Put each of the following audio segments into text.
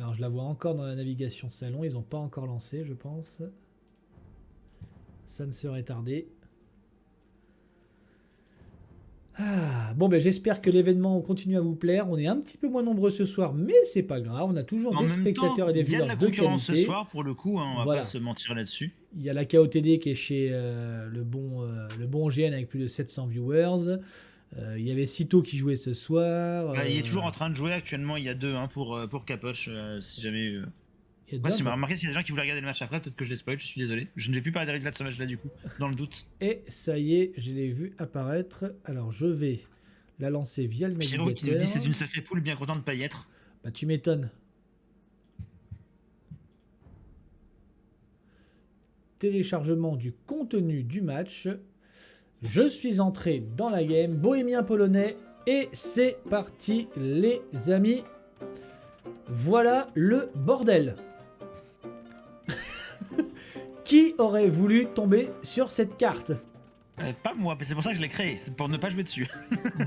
Alors je la vois encore dans la navigation salon, ils n'ont pas encore lancé, je pense. Ça ne serait tardé. Ah, bon, ben j'espère que l'événement continue à vous plaire. On est un petit peu moins nombreux ce soir, mais c'est pas grave. On a toujours En des même temps, spectateurs et des il y a de viewers la de concurrence ce qualité. soir pour le coup, hein, on va pas Voilà. se mentir là-dessus. Il y a la KOTD qui est chez le bon GN avec plus de 700 viewers. Il y avait Cito qui jouait ce soir. Bah, il est toujours en train de jouer actuellement, il y a 2-1 pour Capoche, si jamais. Il y a Moi, deux si m'a pour- remarqué s'il y a des gens qui voulaient regarder le match après, peut-être que je les spoil, je suis désolé. Je ne vais plus parler des résultats de ce match-là du coup, dans le doute. Et ça y est, je l'ai vu apparaître. Alors je vais la lancer via le Pierrot qui nous dit navigateur. c'est une sacrée poule, bien content de ne pas y être. Bah tu m'étonnes. Téléchargement du contenu du match. Je suis entré dans la game, bohémien polonais, et c'est parti les amis. Voilà le bordel. Qui aurait voulu tomber sur cette carte? Pas moi, mais c'est pour ça que je l'ai créé, c'est pour ne pas jouer dessus.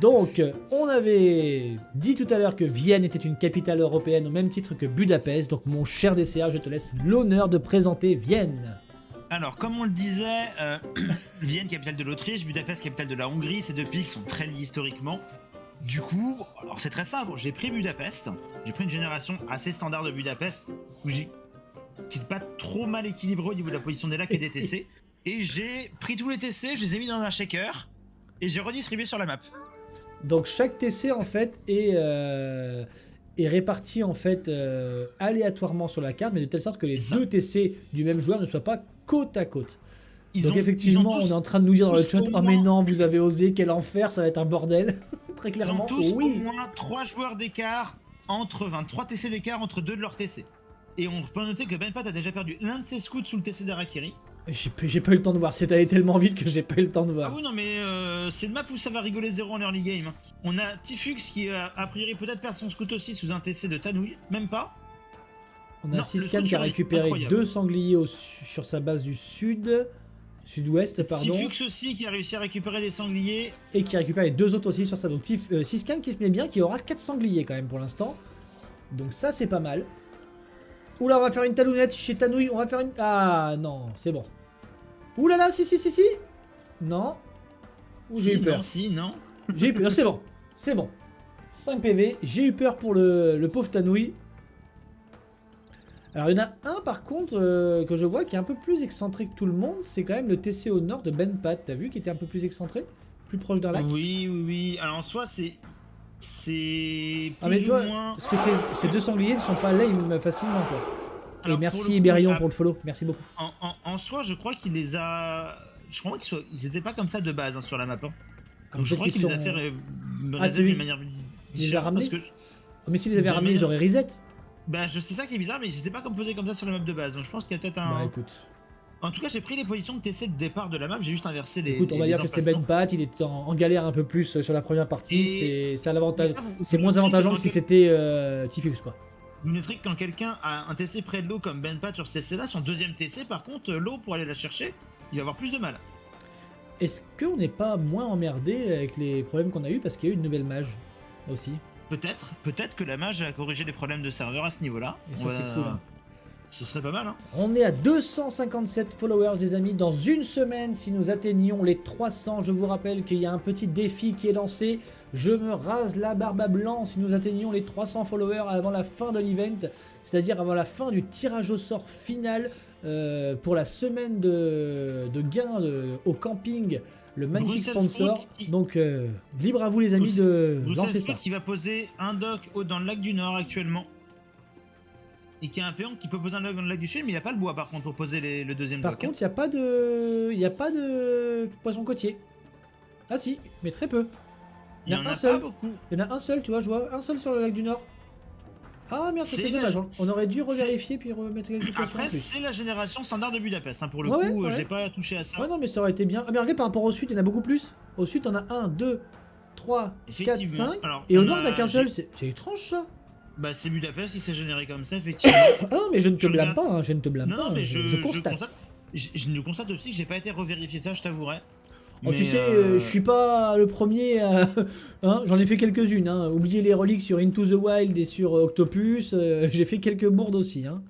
Donc, on avait dit tout à l'heure que Vienne était une capitale européenne au même titre que Budapest. Donc, mon cher DCA, je te laisse l'honneur de présenter Vienne. Alors, comme on le disait, Vienne, capitale de l'Autriche, Budapest, capitale de la Hongrie, ces deux pays qui sont très liés historiquement. Du coup, alors c'est très simple, j'ai pris Budapest, j'ai pris une génération assez standard de Budapest, où qui n'est pas trop mal équilibré au niveau de la position des lacs et des TC, et j'ai pris tous les TC, je les ai mis dans un shaker, et j'ai redistribué sur la map. Donc, chaque TC, en fait, est réparti, en fait, aléatoirement sur la carte, mais de telle sorte que les C'est ça. deux TC du même joueur ne soient pas côte à côte. Ils Donc ont effectivement, tous- on est en train de nous dire dans le tous chat, au oh mais moins- non, vous avez osé, quel enfer, ça va être un bordel. Très Ils ont clairement, tous au oui. moins 3 joueurs d'écart, entre 23 TC d'écart entre deux de leurs TC. Et on peut noter que Benpat a déjà perdu l'un de ses scouts sous le TC d'Arakiri. J'ai pas eu le temps de voir, c'est allé tellement vite que j'ai pas eu le temps de Ah voir. oui, non, mais c'est une map où ça va rigoler zéro en early game. On a Tifux qui a priori peut-être perdre son scout aussi sous un TC de Tanouille, même pas. On a Non, Siskan le qui a scout récupéré incroyable. 2 sangliers sur sa base du sud-ouest, pardon, Tifux aussi qui a réussi à récupérer des sangliers. et qui récupère les 2 autres aussi sur sa. Donc Siskan qui se met bien, qui aura 4 sangliers quand même pour l'instant. Donc ça c'est pas mal. Oula, on va faire une talounette chez Tanouille, on va faire une... Ah non, c'est bon. Oula là, si. Non. Ouh, j'ai eu peur. Non, si, non. J'ai eu peur, c'est bon. C'est bon. 5 PV, j'ai eu peur pour le pauvre Tanouille. Alors il y en a un par contre que je vois qui est un peu plus excentré que tout le monde, c'est quand même le TC au nord de Benpat, t'as vu, qui était un peu plus excentré? Plus proche d'un lac? Oui. Alors en soi, c'est Ah mais plus tu ou vois, moins. parce que ces deux sangliers ne sont pas lame facilement quoi. Et Alors, pour merci le coup, Iberion pour le follow, merci beaucoup. en soi, je crois qu'il les a. Je crois qu'ils étaient pas comme ça de base hein, sur la map. Hein. Ah, Donc je peut-être crois qu'ils qu'il les a sont... fait Ah, raser t'as vu, d'une manière il les a différente. ramenés? Parce que Oh, mais s'ils les avaient de ramenés, ils manière- auraient reset. bah, je sais ça qui est bizarre, mais ils étaient pas composés comme ça sur la map de base. Donc je pense qu'il y a peut-être Bah un. écoute. En tout cas, j'ai pris les positions de TC de départ de la map, j'ai juste inversé les. Écoute, on va les dire que c'est emplacements. Benpat, il était en galère un peu plus sur la première partie, Et- c'est à l'avantage. Et ça, vous- C'est vous moins noterez avantageant que que si quand c'était Tifux quoi. Vous noterez que quand quelqu'un a un TC près de l'eau comme Benpat sur ce TC là, son deuxième TC, par contre, l'eau pour aller la chercher, il va avoir plus de mal. Est-ce qu'on n'est pas moins emmerdé avec les problèmes qu'on a eu parce qu'il y a eu une nouvelle mage aussi? Peut-être que la mage a corrigé les problèmes de serveur à ce niveau-là. Et ça, c'est cool, hein. Ce serait pas mal, hein. On est à 257 followers les amis. Dans une semaine, si nous atteignons les 300, je vous rappelle qu'il y a un petit défi qui est lancé. Je me rase la barbe à blanc si nous atteignons les 300 followers avant la fin de l'event, c'est-à-dire avant la fin du tirage au sort final pour la semaine de gain au camping, le magnifique Bruxelles sponsor. Scout qui- Donc libre à vous les amis de lancer Bruxelles ça. Scout qui va poser un dock dans le lac du Nord actuellement. Et qui a un péon qui peut poser un dock dans le lac du Sud, mais il a pas le bois par contre pour poser le deuxième Par dock. hein. contre, il n'y a pas de poisson côtier. Ah si, mais très peu. il y en un a pas seul. beaucoup. Il y en a un seul, tu vois, je vois un seul sur le lac du Nord. Ah merde, ça C'est c'est la- dommage. Hein. On aurait dû c'est- revérifier puis remettre quelques poissons en Après, plus. c'est la génération standard de Budapest. Hein. Pour le Ouais, coup, ouais. j'ai pas touché à ça. Ouais, non, mais ça aurait été bien. Ah, mais regarde, par rapport au sud, il y en a beaucoup plus. Au sud, on a 1, 2, 3, 4, Effectivement. 5. Alors, Et au on nord, on a qu'un seul. j'ai- C'est étrange ça. Bah, c'est Budapest qui s'est généré comme ça, effectivement. Ah non, mais je ne te Je blâme regarde. pas. Hein, je ne te blâme Non, pas. non, mais je constate. je ne constate aussi que j'ai pas été revérifier ça, je t'avouerai. Oh, tu Mais, sais, je suis pas le premier à... hein, j'en ai fait quelques-unes. Hein. Oubliez les reliques sur Into the Wild et sur Octopus. J'ai fait quelques bourdes aussi. Hein.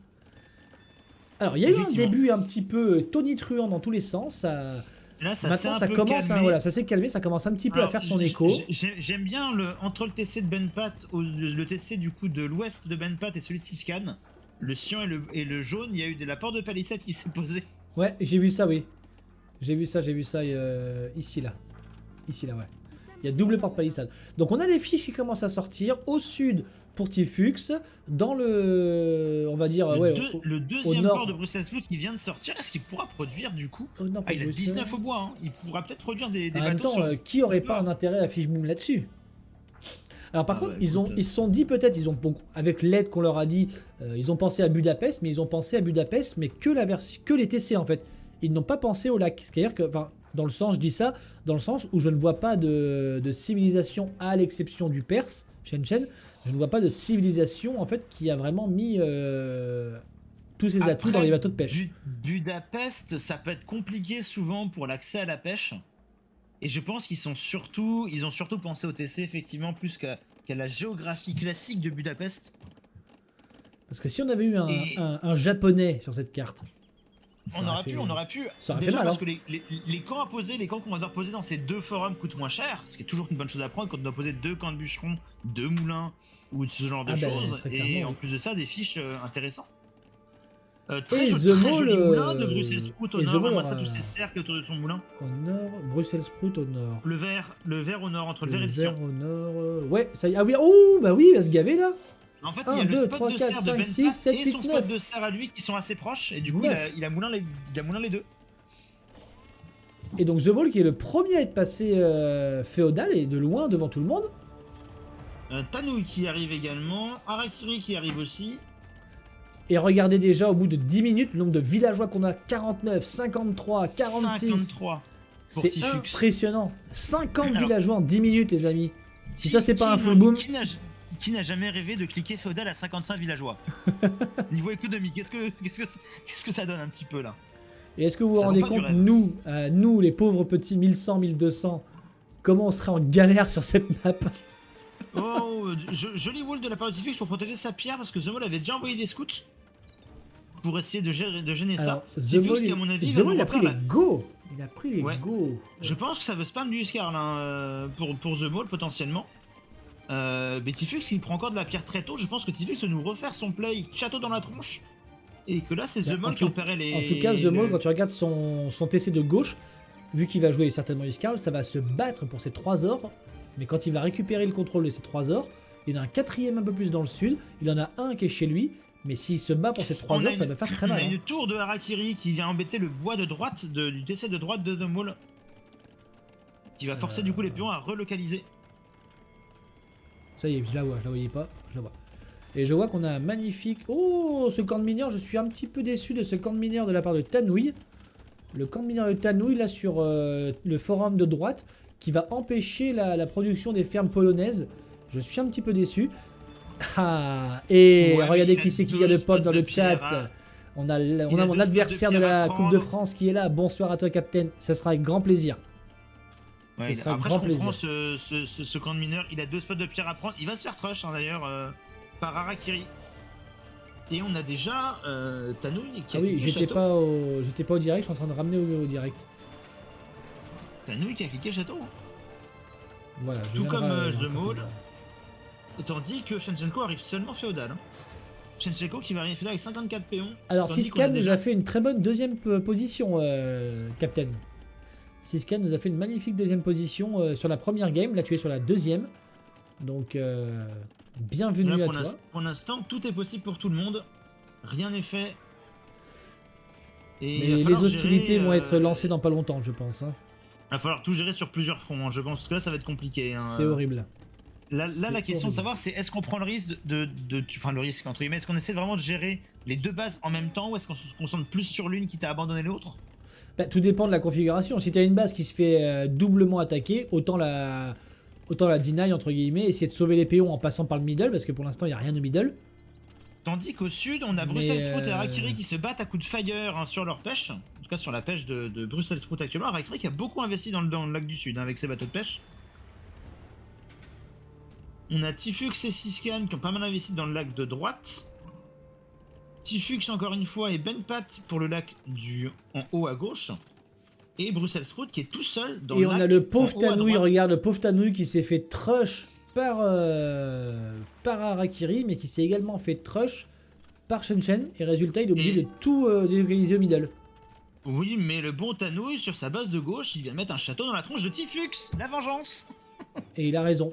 Alors, il y a eu un effectivement. début un petit peu tonitruant dans tous les sens. Là, ça s'est Maintenant, un ça peu commence, hein, calmé. voilà, ça s'est calmé, ça commence un petit peu à Alors, faire son écho. j'aime bien entre le TC de Benpat, le TC du coup de l'ouest de Benpat et celui de Siscan, le cyan et le jaune, il y a eu de la porte de palissade qui s'est posée. Ouais, j'ai vu ça, oui. J'ai vu ça, ici, là. Ici, là, ouais. Il y a double porte palissade. Donc, on a les fiches qui commencent à sortir. Au sud, pour Tifux. Dans le... On va dire, ouais, Le au deuxième nord. port de Bruxelles Sploot qui vient de sortir, est-ce qu'il pourra produire du coup? Au nord, Ah, il a pour Bruxelles. 19 au bois, hein. Il pourra peut-être produire des En même bateaux temps, sur... qui aurait pas un intérêt à Fishboom là-dessus? Alors par Ah contre, bah, ils se sont dit peut-être, bon, avec l'aide qu'on leur a dit, ils ont pensé à Budapest, mais ils ont pensé à Budapest, mais que les TC en fait. Ils n'ont pas pensé au lac. C'est-à-dire que, enfin, dans le sens, je dis ça, dans le sens où je ne vois pas de civilisation à l'exception du Perse, Shenzhen, je ne vois pas de civilisation en fait qui a vraiment mis tous ses atouts dans les bateaux de pêche. Budapest, ça peut être compliqué souvent pour l'accès à la pêche. Et je pense ils ont surtout pensé au TC effectivement plus qu'à la géographie classique de Budapest. Parce que si on avait eu Et- un japonais sur cette carte, ça On aurait fait- pu. ça aurait fait Déjà mal, parce hein. que les camps à poser, les camps qu'on va devoir poser dans ces deux forums coûtent moins cher, ce qui est toujours une bonne chose à prendre quand on doit poser deux camps de bûcherons, deux moulins ou ce genre de Ah ben, choses. très Et clairement, en oui. plus de ça, des fiches intéressantes. Et Très The joli Mall, moulin de Bruxelles Sprout au et The nord, Mall ramasse aura- tous ces cercles autour de son moulin. Au nord, Bruxelles Sprout au nord. Le vert au nord, entre le vert et Le le cyan. vert au nord. Ouais, ça y est. Ah oui, oh, bah oui, il va se gaver là. En fait, 1, il y a 2, le 3, spot de 4, serre de 5, Ben 6, Pat 7, et 8, son spot 9. de serre à lui qui sont assez proches, et du coup, 9. il a moulin les deux. Et donc The Mall qui est le premier à être passé féodal et de loin devant tout le monde. Tanouille qui arrive également, Harakiri qui arrive aussi. Et regardez déjà au bout de 10 minutes le nombre de villageois qu'on a. 49, 53, 46. 53 pour C'est Tifux. impressionnant. 50 Alors, villageois en 10 minutes les amis. Si ça c'est pas un Qui- full boom. Qui n'a jamais rêvé de cliquer féodal à 55 villageois? Niveau économie, qu'est-ce que ça donne un petit peu là? Et est-ce que vous vous Ça rendez vaut pas du compte, rêve. nous les pauvres petits 1100, 1200, comment on serait en galère sur cette map? Oh, joli wall de la part de Tifux pour protéger sa pierre parce que The Mall avait déjà envoyé des scouts pour essayer de gêner Alors, ça. The Tifux Mall, qui à mon avis The va Mall, nous il a pris refaire les la- go. Il a pris les Ouais. go. Je pense que ça veut spam du Scarl pour The Mall potentiellement. Mais Tifux il prend encore de la pierre très tôt. Je pense que Tifux va nous refaire son play château dans la tronche. Et que là c'est The En Mall tout- qui en paierait les. En tout cas, The Mall, quand tu regardes son TC de gauche, vu qu'il va jouer certainement Iscarl, ça va se battre pour ses 3 ors. Mais quand il va récupérer le contrôle de ses 3 ors, il y en a un quatrième un peu plus dans le sud. Il en a un qui est chez lui. Mais s'il se bat pour ses 3 On a ors, ça va faire très on mal. a hein. une tour de Harakiri qui vient embêter le bois de droite du TC de droite de The Mall. Qui va forcer du coup les pions à relocaliser. Ça y est, je la voyais pas, je la vois. Et je vois qu'on a un magnifique... Oh, ce camp de mineurs, je suis un petit peu déçu de ce camp de mineurs de la part de Tanouille. Le camp de mineurs de Tanouille, là, sur le forum de droite, qui va empêcher la production des fermes polonaises. Je suis un petit peu déçu. Ah, et Ouais, regardez mais qui c'est qui y a deux de potes spots dans de le chat. pierre, hein. On a Il a mon deux spots de adversaire de pierre la à Coupe de prendre. France qui est là. Bonsoir à toi, Captain. Ça sera avec grand plaisir. Ouais, Ce sera un après, grand je comprends plaisir. ce camp de mineurs. Il a deux spots de pierre à prendre. Il va se faire trush hein, d'ailleurs par Harakiri. Et on a déjà Tanouille qui Ah a oui, cliqué j'étais château. pas au direct, je suis en train de ramener au direct. Tanouille qui a cliqué château. Voilà, je Tout viendrai, comme, dans The un Mall. peu. Tandis que Shevchenko arrive seulement féodal. Hein. Shevchenko qui va arriver féodal avec 54 péons. Alors, tandis Siskan qu'on nous déjà- a fait une très bonne deuxième position, Captain. Siskan nous a fait une magnifique deuxième position sur la première game. Là, tu es sur la deuxième. Donc, bienvenue Voilà, à pour toi. l'ins- pour l'instant, tout est possible pour tout le monde. Rien n'est fait. Et il va Mais les falloir hostilités gérer, vont être lancées dans pas longtemps, je pense. hein. Il va falloir tout gérer sur plusieurs fronts. Hein. Je pense que là, ça va être compliqué. Hein. C'est horrible. Là, C'est la question horrible. de savoir, c'est est-ce qu'on prend le risque enfin, le risque, entre guillemets, est-ce qu'on essaie vraiment de gérer les deux bases en même temps ou est-ce qu'on se concentre plus sur l'une quitte à abandonner l'autre? Bah, tout dépend de la configuration. Si tu as une base qui se fait doublement attaquer, autant la deny, entre guillemets, essayer de sauver les péons en passant par le middle, parce que pour l'instant, il n'y a rien au middle. Tandis qu'au sud, on a Mais, Bruxelles Sprout et Harakiri qui se battent à coups de fire hein, sur leur pêche. tout cas sur la pêche de Bruxelles Sprout actuellement. Arakiri qui a beaucoup investi dans le lac du Sud, hein, avec ses bateaux de pêche. On a Tifux et Siskan qui ont pas mal investi dans le lac de droite. Tifux encore une fois et Benpat pour le lac en haut à gauche. Et Bruxelles Sprout qui est tout seul dans le lac. Et on a le pauvre en haut à Tanouille, droite. regarde, le pauvre Tanouille qui s'est fait trush par Arakiri, mais qui s'est également fait trush par Shen. Et résultat, il est obligé de tout délocaliser au middle. Oui, mais le bon Tanouille, sur sa base de gauche, il vient mettre un château dans la tronche de Tifux. La vengeance. Et il a raison.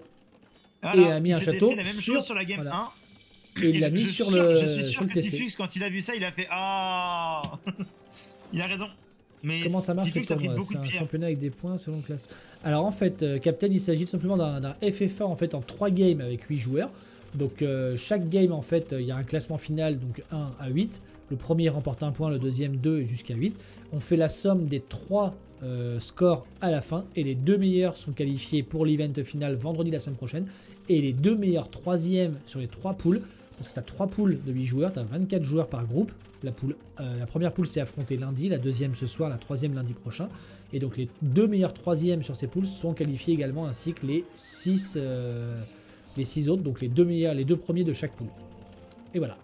Voilà, Et a mis un s'était château fait la même chose sur la game voilà. 1. Et il l'a mis je sur suis sûr- le, Je suis sûr sur le que TC. Tifux, quand il a vu ça, il a fait ah. Il a raison. Mais Comment ça marche le Tifux a pris tournoi? beaucoup C'est de un pierres. championnat avec des points selon classe. Alors en fait, Captain, il s'agit tout simplement d'un FFA en fait en 3 games avec 8 joueurs. Donc chaque game en fait, il y a un classement final, donc 1 à 8. Le premier remporte un point, le deuxième 2 et jusqu'à 8. On fait la somme des 3 scores à la fin et les 2 meilleurs sont qualifiés pour l'event final vendredi la semaine prochaine. Et les 2 meilleurs troisièmes sur les 3 poules, parce que tu as 3 poules de 8 joueurs, tu as 24 joueurs par groupe. La première poule s'est affrontée lundi, la deuxième ce soir, la troisième lundi prochain. Et donc les 2 meilleurs troisièmes sur ces poules sont qualifiés également, ainsi que les 6 autres, donc les 2 premiers de chaque poule. Et voilà.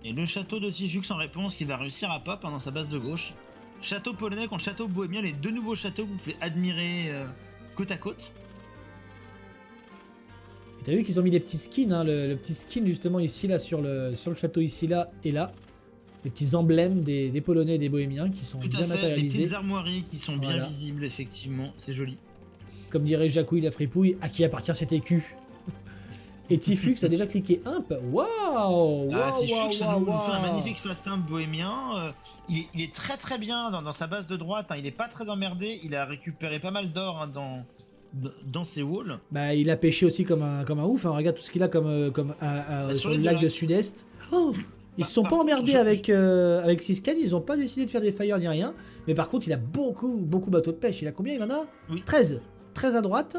Et le château de Tifux en réponse qui va réussir à pop dans sa base de gauche. Château polonais contre château bohémien, les 2 nouveaux châteaux que vous pouvez admirer côte à côte. Et t'as vu qu'ils ont mis des petits skins, hein, le petit skin justement ici là sur le château ici là et là. Les petits emblèmes des Polonais et des Bohémiens qui sont Tout bien à fait, les matérialisés. petites armoiries qui sont bien Voilà. visibles effectivement, c'est joli. Comme dirait Jacouille la fripouille, à qui appartient cet écu? Et Tifux a déjà cliqué imp. Waouh! Tifux nous fait un magnifique fast imp bohémien. Il est très très bien dans sa base de droite, hein, il est pas très emmerdé, il a récupéré pas mal d'or hein, dans ses walls. Bah, il a pêché aussi comme un ouf. Hein. Regarde tout ce qu'il a sur le lac de Sud-Est. Oh, ils se sont pas emmerdés avec Siskan. Ils ont pas décidé de faire des fires ni rien. Mais par contre, il a beaucoup de bateaux de pêche. Il a combien? Il en a Oui. 13. 13 à droite.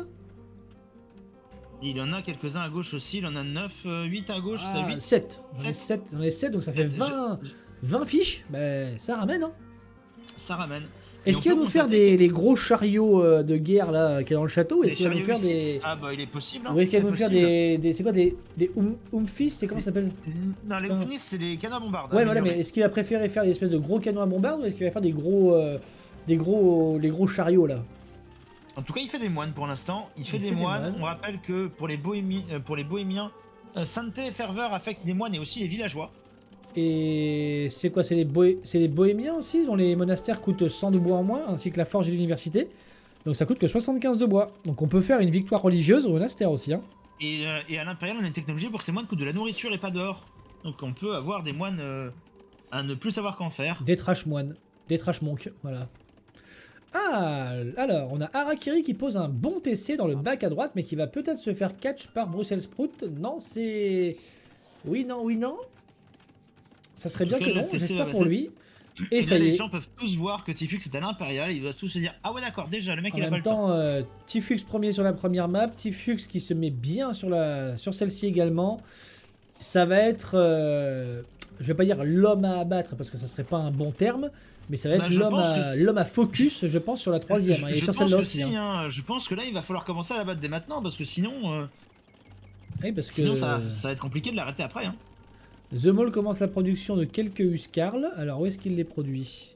Il en a quelques-uns à gauche aussi, il en a 9, 8 à gauche, c'est 8. 7. J'en ai 7, donc ça fait 20 fiches. Bah, ça ramène. Hein. Ça ramène. Est-ce qu'il va nous faire les gros chariots de guerre là qu'il y a dans le château? Ou est-ce qu'il va nous faire des. Ah bah il est possible. Hein. Ou est-ce qu'il va nous faire des. C'est quoi des Umfis? C'est comment ça s'appelle? Non, les Oufnis c'est les canons à bombarde. Ouais, voilà, mais est-ce qu'il va préférer faire des espèces de gros canons à bombarde ou est-ce qu'il va faire des gros chariots là? En tout cas, il fait des moines pour l'instant. Il fait des des moines. moines. On rappelle que pour les bohémiens, Sainteté et Ferveur affectent les moines et aussi les villageois. Et c'est quoi? C'est les bohémiens aussi, dont les monastères coûtent 100 de bois en moins, ainsi que la forge et l'université. Donc ça coûte que 75 de bois. Donc on peut faire une victoire religieuse au monastère aussi. Hein. Et à l'impérial, on a une technologie pour que ces moines coûtent de la nourriture et pas d'or. Donc on peut avoir des moines à ne plus savoir qu'en faire. Des trash moines, des trash monks, voilà. Ah, alors, on a Arakiri qui pose un bon TC dans le bac à droite, mais qui va peut-être se faire catch par Bruxelles Sprout. Non, c'est... Oui, non. Ça serait bien que non, j'espère pour lui. Et ça y les est. gens peuvent tous voir que Tifux est à l'impérial, ils doivent tous se dire ah ouais d'accord, déjà le mec il a En pas même le temps. temps, Tifux premier sur la première map, Tifux qui se met bien sur celle-ci également. Ça va être, je vais pas dire l'homme à abattre parce que ça serait pas un bon terme, mais ça va être l'homme à focus, je pense, sur la troisième. Et sur celle-là aussi. Hein. Je pense que là il va falloir commencer à la battre dès maintenant parce que sinon, Oui, parce que sinon ça va être compliqué de l'arrêter après. Hein. The Mall commence la production de quelques Huskarl. Alors où est-ce qu'il les produit?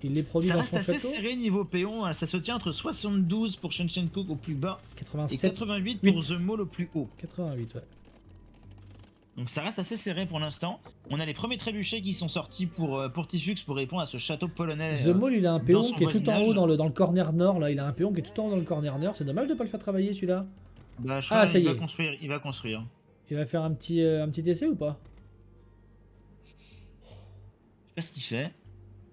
Il les produit ça dans reste son assez château. serré niveau péon, ça se tient entre 72 pour Cook au plus bas 87, et 88 pour The Mall au plus haut. 88, ouais. Donc ça reste assez serré pour l'instant. On a les premiers trébuchets qui sont sortis pour Tifux pour répondre à ce château polonais. The Mall, il a un péon son qui est tout en haut voisinage. dans le corner nord. Là, il a un péon qui est tout en haut dans le corner nord. C'est dommage de pas le faire travailler celui-là. Bah, je Ah, crois ça y qu'il est. il va construire. Il va faire un petit essai ou pas? Je sais pas ce qu'il fait,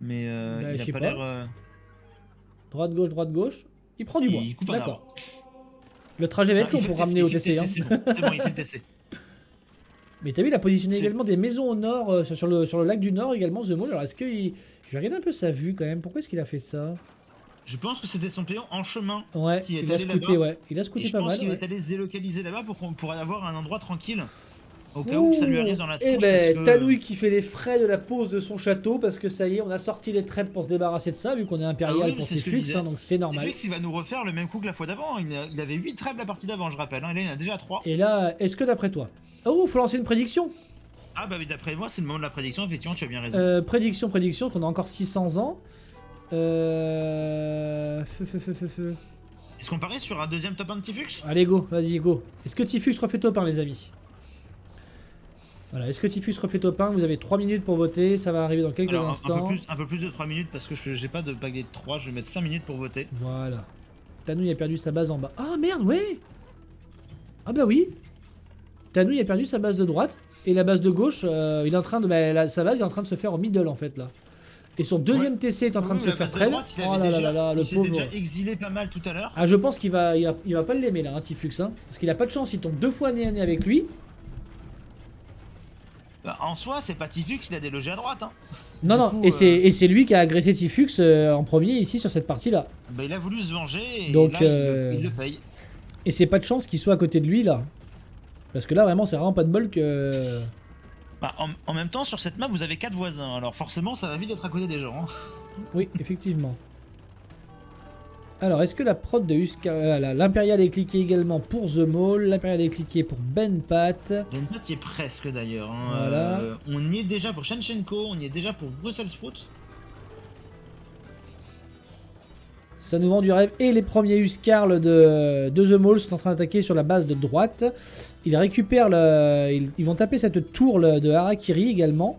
mais Bah, il je a sais pas pas. l'air. Droite gauche. Il prend du bois. Il coupe un D'accord. Le trajet va être Ah, il long fait pour le ramener au il fait TC. le Hein. C'est bon, il fait le TC. Mais t'as vu, il a positionné C'est- également des maisons au nord, sur le lac du Nord également, The Mall. Alors est-ce qu'il... Je vais regarder un peu sa vue quand même. Pourquoi est-ce qu'il a fait ça? Je pense que c'était son péon en chemin. Ouais, Qui est il a allé scouté, là-bas. ouais. Il a Et scouté je pas pense mal. qu'il Ouais. est allé se délocaliser là-bas pour qu'on pourrait avoir un endroit tranquille. Au cas où ça lui arrive dans la tronche. Et ben, parce que- Tanouille qui fait les frais de la pose de son château parce que ça y est, on a sorti les trèpes pour se débarrasser de ça vu qu'on est impérial Ah oui, pour c'est ce que je Tifux, disais. hein, donc c'est normal. Tifux, il va nous refaire le même coup que la fois d'avant. Il avait 8 trèbles la partie d'avant, je rappelle. Hein. Et là, il en a déjà 3. Et là, est-ce que d'après toi... Oh, faut lancer une prédiction. Ah bah oui, d'après moi, c'est le moment de la prédiction. Effectivement, tu as bien raison. Prédiction, qu'on a encore 600 ans. Feu. Est-ce qu'on parie sur un deuxième top 1 de Tifux? Allez, go, vas-y, go. Est-ce que Tifux refait top 1, les amis? Voilà, est-ce que Tifux refait top 1? Vous avez 3 minutes pour voter, ça va arriver dans quelques Alors, instants. un peu plus de 3 minutes parce que j'ai pas de baguette de 3. Je vais mettre 5 minutes pour voter. Voilà. Tanouille a perdu sa base en bas. Ah merde, ouais. Ah bah oui. Tanouille a perdu sa base de droite. Et la base de gauche, il est en train de... sa base est en train de se faire en middle en fait là. Et son deuxième TC est en train de se faire traîner. Oh là là là là, le Il s'était pauvre. déjà exilé pas mal tout à l'heure. Ah, je pense qu'il va pas l'aimer là, hein, Tifux. Hein, parce qu'il a pas de chance, il tombe 2 fois nez à nez avec lui. Bah, en soi, c'est pas Tifux, il a délogé à droite. Hein. Non, Du non, coup, et c'est lui qui a agressé Tifux en premier ici sur cette partie là. Bah, il a voulu se venger et Donc, là, il le paye. Et c'est pas de chance qu'il soit à côté de lui là. Parce que là vraiment c'est vraiment pas de bol que... Bah, en même temps, sur cette map, vous avez 4 voisins. Alors forcément, ça va vite être à côté des gens. Hein. Oui, effectivement. Alors, est-ce que la prod de Huskar... L'Impérial est cliqué également pour The Mall, l'Impérial est cliqué pour Benpat. Il y a une note qui est presque d'ailleurs. Hein. Voilà. On y est déjà pour Shenchenko, on y est déjà pour Brussels Sprout. Ça nous vend du rêve. Et les premiers Huskarls de The Mall sont en train d'attaquer sur la base de droite. Ils récupèrent ils vont taper cette tour de Harakiri également.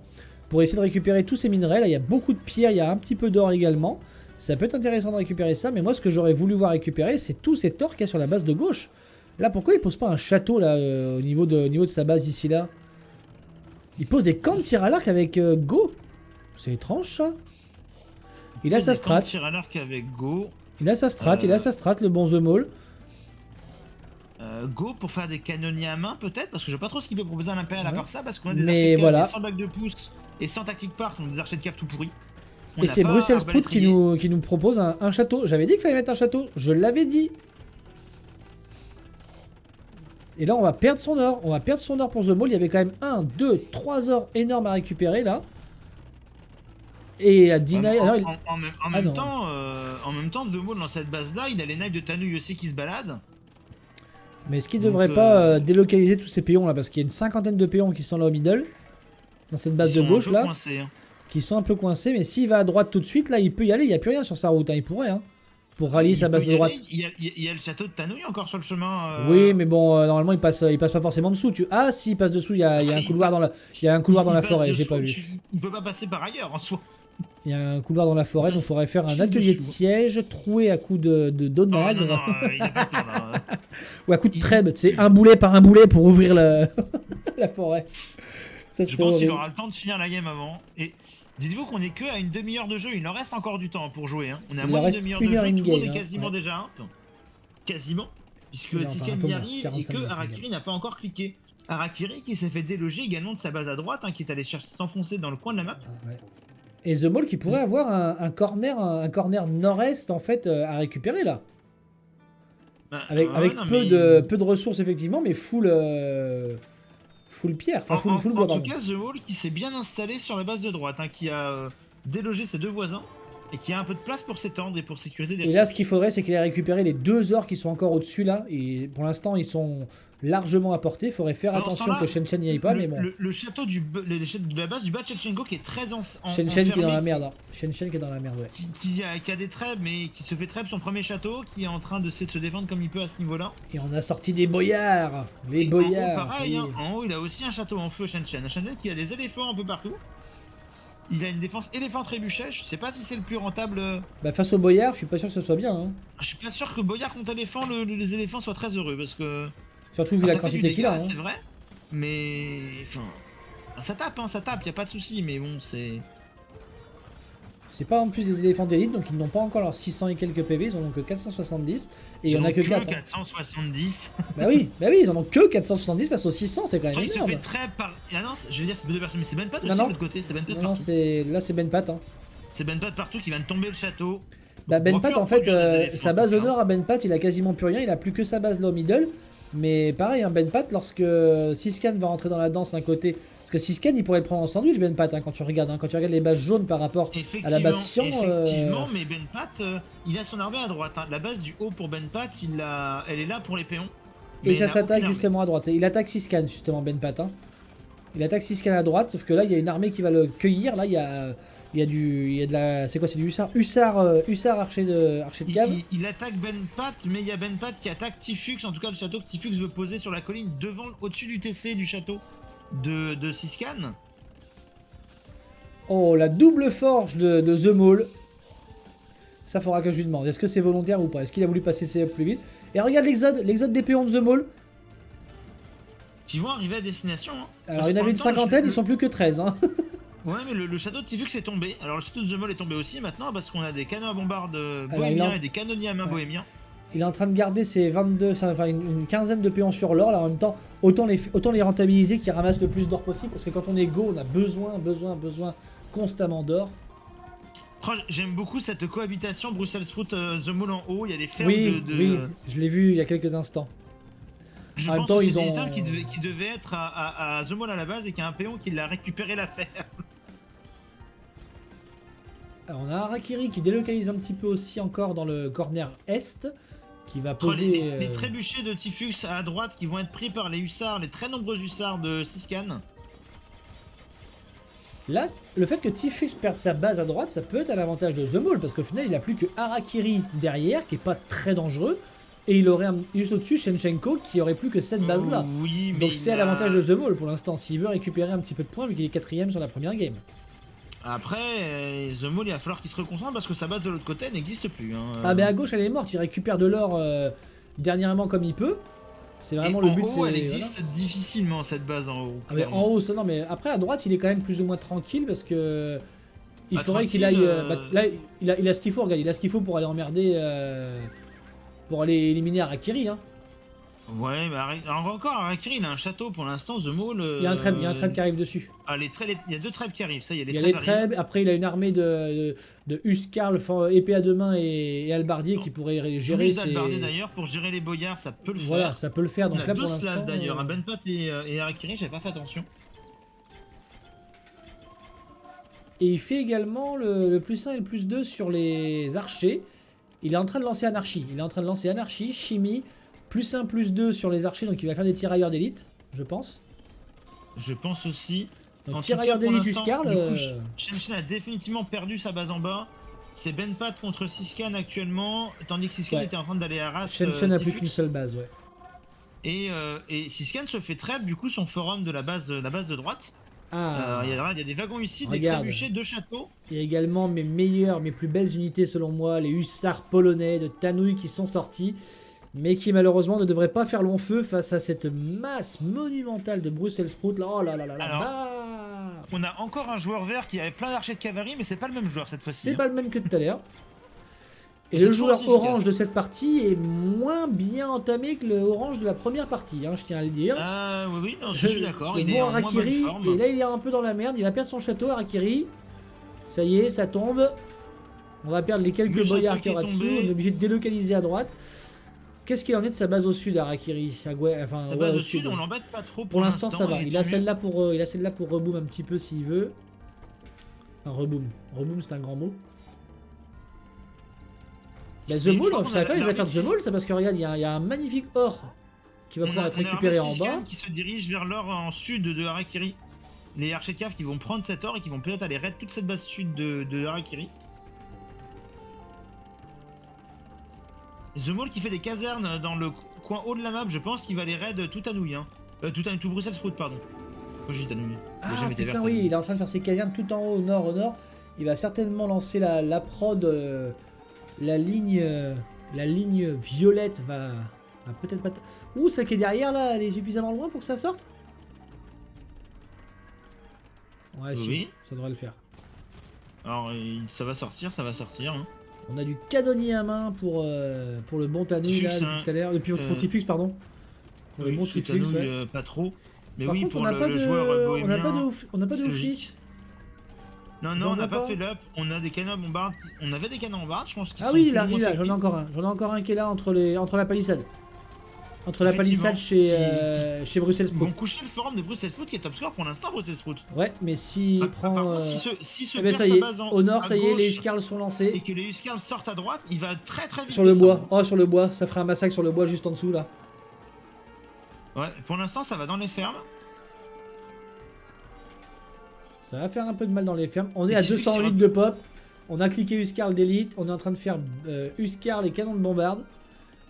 Pour essayer de récupérer tous ces minerais. Là, il y a beaucoup de pierres, il y a un petit peu d'or également. Ça peut être intéressant de récupérer ça. Mais moi, ce que j'aurais voulu voir récupérer, c'est tout cet or qu'il y a sur la base de gauche. Là, pourquoi il pose pas un château là au niveau de sa base ici là? Il pose des camps de tir à l'arc avec Go. C'est étrange ça. Il a sa strat. Tir à l'arc avec Go. Il a sa strat, le bon The Mall. Go pour faire des canonniers à main peut-être, parce que je sais pas trop ce qu'il peut proposer à l'Impérial à part ça, parce qu'on a des Mais archers de cave, voilà. des 100 bacs de pouce et 100 tactiques part, on a des archers de cave tout pourris. On Et n'a c'est pas Bruxelles un Sprout qui balétrier. nous propose un château. J'avais dit qu'il fallait mettre un château, je l'avais dit. Et là on va perdre son or. On va perdre son or pour The Mall. Il y avait quand même 1, 2, 3 ors énormes à récupérer là. Et à Deny... En, alors, il- en même non. temps, The Maul dans cette base là, il a les knights de Tanouille aussi qui se baladent. Mais est-ce qu'il Donc, devrait pas délocaliser tous ces péons là? Parce qu'il y a une cinquantaine de péons qui sont là au middle. Dans cette base Ils de sont un gauche peu là. coincés, hein. Qui sont un peu coincés. Mais s'il va à droite tout de suite là, il peut y aller. Il n'y a plus rien sur sa route. Hein. Il pourrait. Hein, pour rallier Il sa peut base y de aller, droite. il y a le château de Tanouille encore sur le chemin. Oui, mais bon, normalement il passe pas forcément dessous. Ah, si, il passe dessous, il y a un couloir dans la, il y a un couloir dans la passe forêt, j'ai dessous, pas vu. Il peut pas passer par ailleurs en soi. Il y a un couloir dans la forêt, donc il faudrait faire un Juste atelier de dessous. siège troué à coups Oh, d'onagre non, il a pas le temps là. ou à coups de il- trèbe, tu sais, un boulet par un boulet pour ouvrir la forêt. Ça Je serait pense qu'il horrible. aura le temps de finir la game avant. Et dites-vous qu'on est que à une demi-heure de jeu, il en reste encore du temps pour jouer. Hein. On est à Il en moins d'une reste demi-heure une de heure jeu, tout le monde in-game, est hein, quasiment ouais. déjà up. Quasiment. Puisque Non, enfin, un Tiken peu y moins, arrive et 45 que minutes, Harakiri n'a pas encore cliqué. Harakiri qui s'est fait déloger également de sa base à droite, hein, qui est allé chercher s'enfoncer dans le coin de la map. Ouais. Et The Mall qui pourrait avoir un corner nord-est en fait à récupérer là. Avec non, peu mais- de ressources effectivement, mais full pierre, enfin full bois. En tout pardon. cas, The Wall qui s'est bien installé sur la base de droite, hein, qui a délogé ses deux voisins et qui a un peu de place pour s'étendre et pour sécuriser des Et là, ce qu'il faudrait, c'est qu'il ait récupéré les 2 ors qui sont encore au-dessus là. Et pour l'instant, ils sont largement à portée. Il faudrait faire Pendant ce attention temps-là, que Shen n'y aille pas, mais bon. Le château de la base du Bachelchenko qui est très Shen qui est dans la merde. Hein. Shen qui est dans la merde, ouais. Qui a des trèbes, mais qui se fait trèbe son premier château, qui est en train de se défendre comme il peut à ce niveau-là. Et on a sorti des boyards. Les Et boyards. En haut, ça pareil, y est. hein, en haut, il a aussi un château en feu, Shen. Un Shen qui a des éléphants un peu partout. Il a une défense éléphant trébuchet. Je sais pas si c'est le plus rentable. Bah, face aux boyards, je suis pas sûr que ce soit bien. Hein. Je suis pas sûr que Boyard contre éléphant, les éléphants soient très heureux parce que. Surtout vu Enfin, la ça fait du quantité qu'il a. dégât, Hein. C'est vrai, mais. Enfin. Ça tape, y a pas de souci, mais bon, c'est. C'est pas en plus des éléphants d'élite, donc ils n'ont pas encore leurs 600 et quelques PV, ils en ont que 470. Et il y en a que 4. 470. Bah oui, ils en ont que 470 face aux 600, c'est quand même Enfin, il se énorme. fait très par. Ah non, je veux dire, c'est deux personnes, mais c'est Ben Pat Non, aussi non. de l'autre côté, c'est Ben Pat Non, non, partout. là c'est Benpat. Hein. C'est Ben Pat partout qui vient de tomber le château. Bah On pourra Benpat plus en fait, reproduire des éléphants, sa base hein. au nord à Benpat, il a quasiment plus rien, il a plus que sa base là au middle. Mais pareil, hein, Benpat, lorsque Siscan va rentrer dans la danse d'un côté, parce que Siscan il pourrait le prendre en sandwich, Benpat, hein, quand tu regardes les bases jaunes par rapport à la base Sion. Effectivement, mais Benpat, il a son armée à droite. Hein. La base du haut pour Benpat, elle est là pour les péons. Et ça s'attaque justement à droite. Et il attaque Siscan justement, Benpat. Hein. Il attaque Siscan à droite, sauf que là il y a une armée qui va le cueillir. Là il y a de la. C'est quoi? C'est du hussard archer de cave. Il attaque Benpat, mais il y a Benpat qui attaque Tifux, en tout cas le château que Tifux veut poser sur la colline au-dessus du TC du château de Siscan. Oh, la double forge de The Maul. Ça faudra que je lui demande. Est-ce que c'est volontaire ou pas? Est-ce qu'il a voulu passer ses up plus vite? Et regarde l'exode des péons de The Maul. Qui vont arriver à destination. Hein. Alors il y en avait une cinquantaine, ils sont plus que 13. Hein. Ouais, mais le château de Tifux est tombé. Alors le château de The Maul est tombé aussi maintenant parce qu'on a des canons à bombarde bohémiens et des canonniers à main bohémiens. Il est en train de garder ses 22, enfin une quinzaine de péons sur l'or. Là en même temps, autant les rentabiliser qui ramassent le plus d'or possible. Parce que quand on est go, on a besoin constamment d'or. J'aime beaucoup cette cohabitation Bruxelles Sprout The Maul en haut. Il y a des fermes oui, je l'ai vu il y a quelques instants. Je pense que c'est des fermes qui devaient être à The Maul à la base et qu'il y a un péon qui l'a récupéré la ferme. Alors on a Harakiri qui délocalise un petit peu aussi encore dans le corner est, qui va poser... Les trébuchets de Tifux à droite qui vont être pris par les hussards, les très nombreux hussards de Siscan. Là, le fait que Tifux perde sa base à droite, ça peut être à l'avantage de The Maul, parce qu'au final il a plus que Harakiri derrière, qui est pas très dangereux, et il aurait juste au-dessus Shenchenko qui aurait plus que cette base là. Oui, donc c'est à l'avantage de The Maul pour l'instant, s'il veut récupérer un petit peu de points vu qu'il est 4ème sur la première game. Après, The Maul, il va falloir qu'il se reconcentre parce que sa base de l'autre côté n'existe plus. Hein. Ah, mais à gauche, elle est morte. Il récupère de l'or dernièrement comme il peut. C'est vraiment le but. En haut, elle existe difficilement, cette base en haut. Ah, mais en haut, ça non, mais après, à droite, il est quand même plus ou moins tranquille parce que. Il faudrait qu'il aille. Là, il a ce qu'il faut, regarde. Il a ce qu'il faut pour aller emmerder. Pour aller éliminer Harakiri. Hein. Ouais, mais encore, Harakiri, il a un château pour l'instant, The Maul. Il y a un treb qui arrive dessus. Ah, il y a 2 trèbes qui arrivent, ça y est, il y a les trèbes, après il a une armée de Huskarl, épée à deux mains et Albardier qui pourrait gérer ses... Albardier d'ailleurs, pour gérer les boyards, ça peut le faire. Voilà, ça peut le faire, donc on là a pour deux l'instant... Slavs d'ailleurs, un Benpat et Harakiri, j'avais pas fait attention. Et il fait également le plus 1 et le plus 2 sur les archers. Il est en train de lancer Anarchie, Chimie, plus 1, plus 2 sur les archers, donc il va faire des tirailleurs d'élite, je pense. Je pense aussi. Donc tirailleurs d'élite Huskarl. Shen a définitivement perdu sa base en bas. C'est Benpat contre Siscan actuellement, tandis que Siscan était en train d'aller à Ras. Shen n'a plus qu'une seule base, ouais. Et Siscan se fait trap du coup son forum de la base de droite. Ah. Il y a des wagons ici, des trébuchets, 2 châteaux. Il y a également mes plus belles unités selon moi, les hussards polonais de Tanouille qui sont sortis, mais qui malheureusement ne devraient pas faire long feu face à cette masse monumentale de Bruxelles Sprout. Oh là là là là. Alors, on a encore un joueur vert qui avait plein d'archers de cavalerie, mais c'est pas le même joueur cette fois-ci. C'est pas le même que tout à l'heure. Et le joueur orange de cette partie est moins bien entamé que le orange de la première partie, hein, je tiens à le dire. Ah oui, non, je suis d'accord. Il est en Harakiri, moins bonne forme. Et là il est un peu dans la merde, il va perdre son château Harakiri. Ça y est, ça tombe. On va perdre les quelques boyards qu'il y aura dessous, on est obligé de délocaliser à droite. Qu'est-ce qu'il en est de sa base au sud, Harakiri? Sa base au sud, on l'embête pas trop pour l'instant. Ça va, il a celle-là pour reboom un petit peu s'il veut. Enfin, reboom c'est un grand mot. Bah, The Maul, ça va faire les affaires de The Maul, ça, parce que regarde, il y a un magnifique or qui va pouvoir être récupéré en bas. Qui se dirige vers l'or en sud de Harakiri. Les archers de cave qui vont prendre cet or et qui vont peut-être aller raid toute cette base sud de Harakiri. The Maul qui fait des casernes dans le coin haut de la map, je pense qu'il va les raid tout Tanouille. Hein. Tout Bruxelles Sprout, pardon. Faut juste Tanouille. Ah putain oui, il est en train de faire ses casernes tout en haut, au nord. Il va certainement lancer la prod, la ligne violette va peut-être pas... Ouh, ça qui est derrière là, elle est suffisamment loin pour que ça sorte? Ouais, oui. Ça devrait le faire. Alors, ça va sortir. Hein. On a du canonnier à main pour le bon Tanouille là, tout à l'heure. Pour Tifux, pardon. Pour le bon Tifux, ouais. Pas trop. Mais par oui, contre, pour le joueur bohémien... On n'a pas de ouf-lisse. Non, on n'a pas fait l'up. On a des canons bombardes. On avait des canons bombardes, je pense. Ah oui, il arrive là. J'en ai encore un qui est là entre la palissade. Entre la palissade chez Bruxelles Ils vont Sprout. coucher le forum de Bruxelles Sprout qui est top score pour l'instant, Bruxelles Sprout. Ouais, mais s'il Par prend. contre, si se Eh ben perd ça sa y est, base au nord, à ça y est, les gauche Huskarls sont et lancés. que les Huskarls sortent à droite, il va très très vite Sur le descendre. bois. Oh, sur le bois, ça fera un massacre sur le bois juste en dessous là. Ouais, pour l'instant ça va dans les fermes. Ça va faire un peu de mal dans les fermes. On est Et à tu sais que 208 sur- de pop. On a cliqué Huskarl d'élite. On est en train de faire Huskarl et canon de bombarde.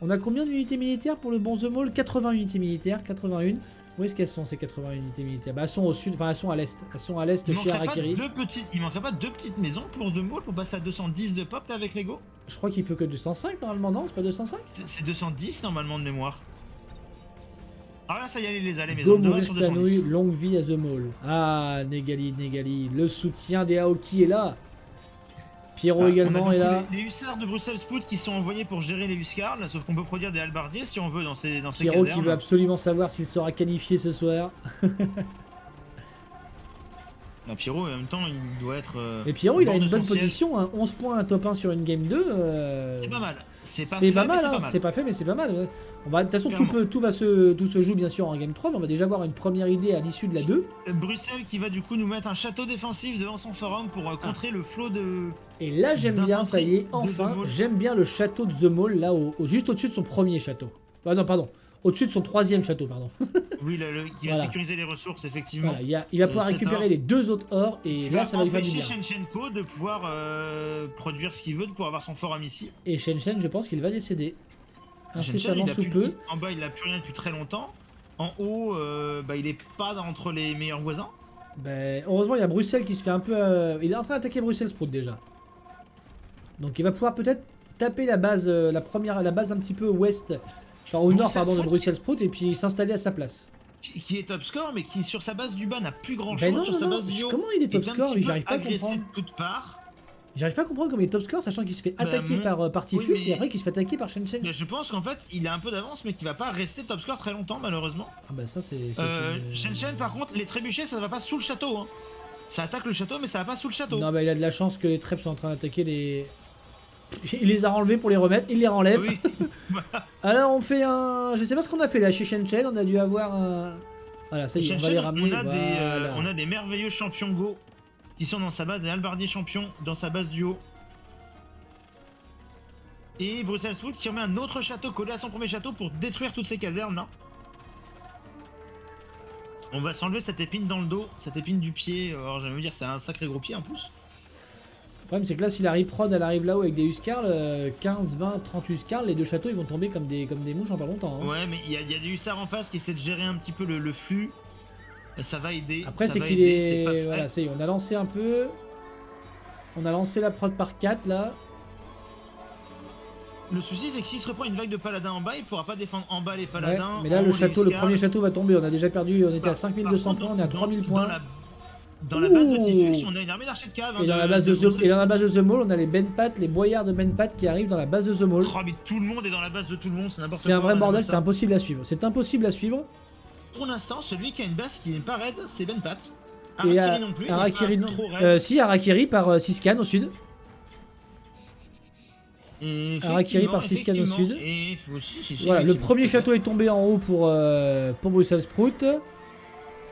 On a combien d'unités militaires pour le bon The Mall? 80 unités militaires, 81. Où est-ce qu'elles sont ces 80 unités militaires? Bah elles sont au sud, enfin elles sont à l'est. Elles sont à l'est Il chez Harakiri. manquerait pas deux petites maisons pour The Mall pour passer à 210 de pop là avec Lego. Je crois qu'il peut que 205 normalement, non? C'est pas 205? C'est 210 normalement de mémoire. Ah là ça y est, les a les maisons. Go On devrait mourir sur tanouille, 210. longue vie à The Mall. Ah, Negali, le soutien des Aoki est là. Pierrot Ah, également on a est donc là. les hussards de Bruxelles Sprout qui sont envoyés pour gérer les Huskarls, sauf qu'on peut produire des halbardiers si on veut dans ces Pierrot qui casernes. veut absolument savoir s'il sera qualifié ce soir. Ah, Pierrot en même temps il doit être. Et Pierrot au il a bord une de bonne son siège. position, hein. 11 points, un top 1 sur une game 2. C'est pas mal. C'est pas, C'est fait, pas mais mal, c'est hein. pas mal. C'est pas fait mais c'est pas mal. On va, de toute façon Clairement. tout se joue bien sûr en game 3, mais on va déjà avoir une première idée à l'issue de la 2. Bruxelles qui va du coup nous mettre un château défensif devant son forum pour contrer le flot de. Et là j'aime bien, ça y est, de enfin, The Mall. j'aime bien le château de The Mall, là, juste au-dessus de son premier château. Ah non, pardon, au-dessus de son troisième château, pardon. Oui, qui va Voilà. sécuriser les ressources effectivement. Voilà, il va pouvoir cet récupérer or. les deux autres ors, et Qui là va ça va lui faire du empêcher bien. Shenchenko de pouvoir produire ce qu'il veut, de pouvoir avoir son forum ici. Et Shen, je pense qu'il va décéder. Shenchen, Incessamment il a sous plus- peu. En bas, il a plus rien depuis très longtemps. En haut, il est pas entre les meilleurs voisins. Ben, heureusement, il y a Bruxelles qui se fait un peu. Il est en train d'attaquer Bruxelles Sprout déjà. Donc il va pouvoir peut-être taper la base, la base un petit peu ouest, enfin au nord Bruxelles pardon de Sprout. Bruxelles Sprout et puis s'installer à sa place. Qui est top score, mais qui sur sa base du bas n'a plus grand chose. Ben non, sur non, sa non. base du haut. Comment il est top un score? petit Mais peu j'arrive pas à agressé comprendre. de toutes parts. J'arrive pas à comprendre comment il est top score, sachant qu'il se fait Bah, attaquer par Tifus oui, mais- et après qu'il se fait attaquer par Shen. Mais je pense qu'en fait, il a un peu d'avance, mais qu'il va pas rester top score très longtemps, malheureusement. Ah bah ça c'est. Shen, par contre, les trébuchets, ça va pas sous le château. Hein. Ça attaque le château, mais ça va pas sous le château. Non bah il a de la chance que les trèps sont en train d'attaquer les. Il les a enlevés pour les remettre, il les renlève. Oui. Alors on fait un. Je sais pas ce qu'on a fait là chez Shen, on a dû avoir un. Voilà, ça y est, on va les ramener. Voilà. On a des merveilleux champions Go qui sont dans sa base, des halbardiers champions dans sa base du haut. Et Bruxelles Sprout qui remet un autre château collé à son premier château pour détruire toutes ces casernes là. On va s'enlever cette épine dans le dos, cette épine du pied. Alors j'allais me dire, c'est un sacré gros pied en plus. Le problème c'est que là si la Riprod elle arrive là-haut avec des Huskarls, 15, 20, 30 Huskarls, les deux châteaux ils vont tomber comme des mouches en pas longtemps. Hein. Ouais, mais il y a des hussards en face qui essaient de gérer un petit peu le flux. Ça va aider. Après ça c'est va qu'il aider, c'est pas est. frais. Voilà, ça y est, on a lancé un peu. On a lancé la prod par 4 là. Le souci c'est que s'il se reprend une vague de paladins en bas, il pourra pas défendre en bas les Ouais, paladins. mais là en le haut, les château, le Huskarls. premier château va tomber, on a déjà perdu, on était à 5200 Par contre, points, on est à 3000 points. Dans la base de Ouh. Tifus, on a une armée d'archers de cave. Et dans la base de The Mall, on a les Benpat, les boyards de Benpat qui arrivent dans la base de The Mall. Oh, mais tout le monde est dans la base de tout le monde, c'est n'importe quoi. C'est un vrai on bordel, appelle c'est ça. impossible à suivre. C'est impossible à suivre. Pour l'instant, celui qui a une base qui n'est pas raide, c'est Benpat. Et Harakiri non plus, Harakiri il non. est pas trop raide. Si, Harakiri par Siskan au sud. Et Harakiri par Siskan au effectivement, sud. et aussi, Voilà, le effectivement, premier c'est ça. château est tombé en haut pour Bruxelles Sprout.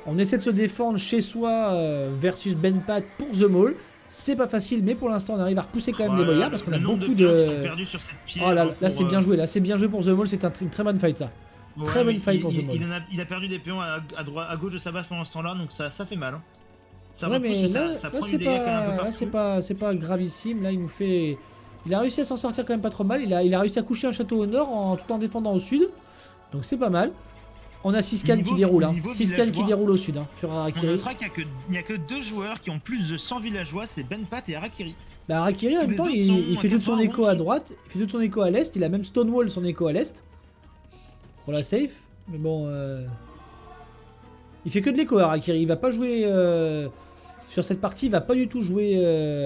On essaie de se défendre chez soi versus Benpat pour The Mall. C'est pas facile, mais pour l'instant on arrive à repousser quand même les Voilà, boyards parce qu'on a le nombre beaucoup pions qui de. sont perdus sur cette pierre, Oh là, hein, là pour, c'est bien joué, là c'est bien joué pour The Mall, c'est une très bonne fight ça. ouais, très bonne mais fight pour The Mall. il a perdu des pions à droite, à gauche de sa base pendant ce temps-là, donc ça fait mal. Hein. Ça Ouais, repousse, mais mais là, ça là, prend c'est du dégât quand même un peu pas, partout. c'est pas gravissime. Là, il nous fait. Il a réussi à s'en sortir quand même pas trop mal. Il a réussi à coucher un château au nord tout en défendant au sud. Donc c'est pas mal. On a Siskan Niveau- qui déroule. Hein. niveau Siskan qui villageois. déroule au sud hein, sur On Harakiri. notera qu'il n'y a que deux joueurs qui ont plus de 100 villageois, c'est Benpat et Harakiri. Bah, Harakiri en Tous même les temps, autres il sont fait à tout son 91. écho à droite. Il fait tout son écho à l'est. Il a même Stonewall son écho à l'est. Pour la safe. Mais bon. Il fait que de l'écho Harakiri. Il va pas jouer. Sur cette partie, il va pas du tout jouer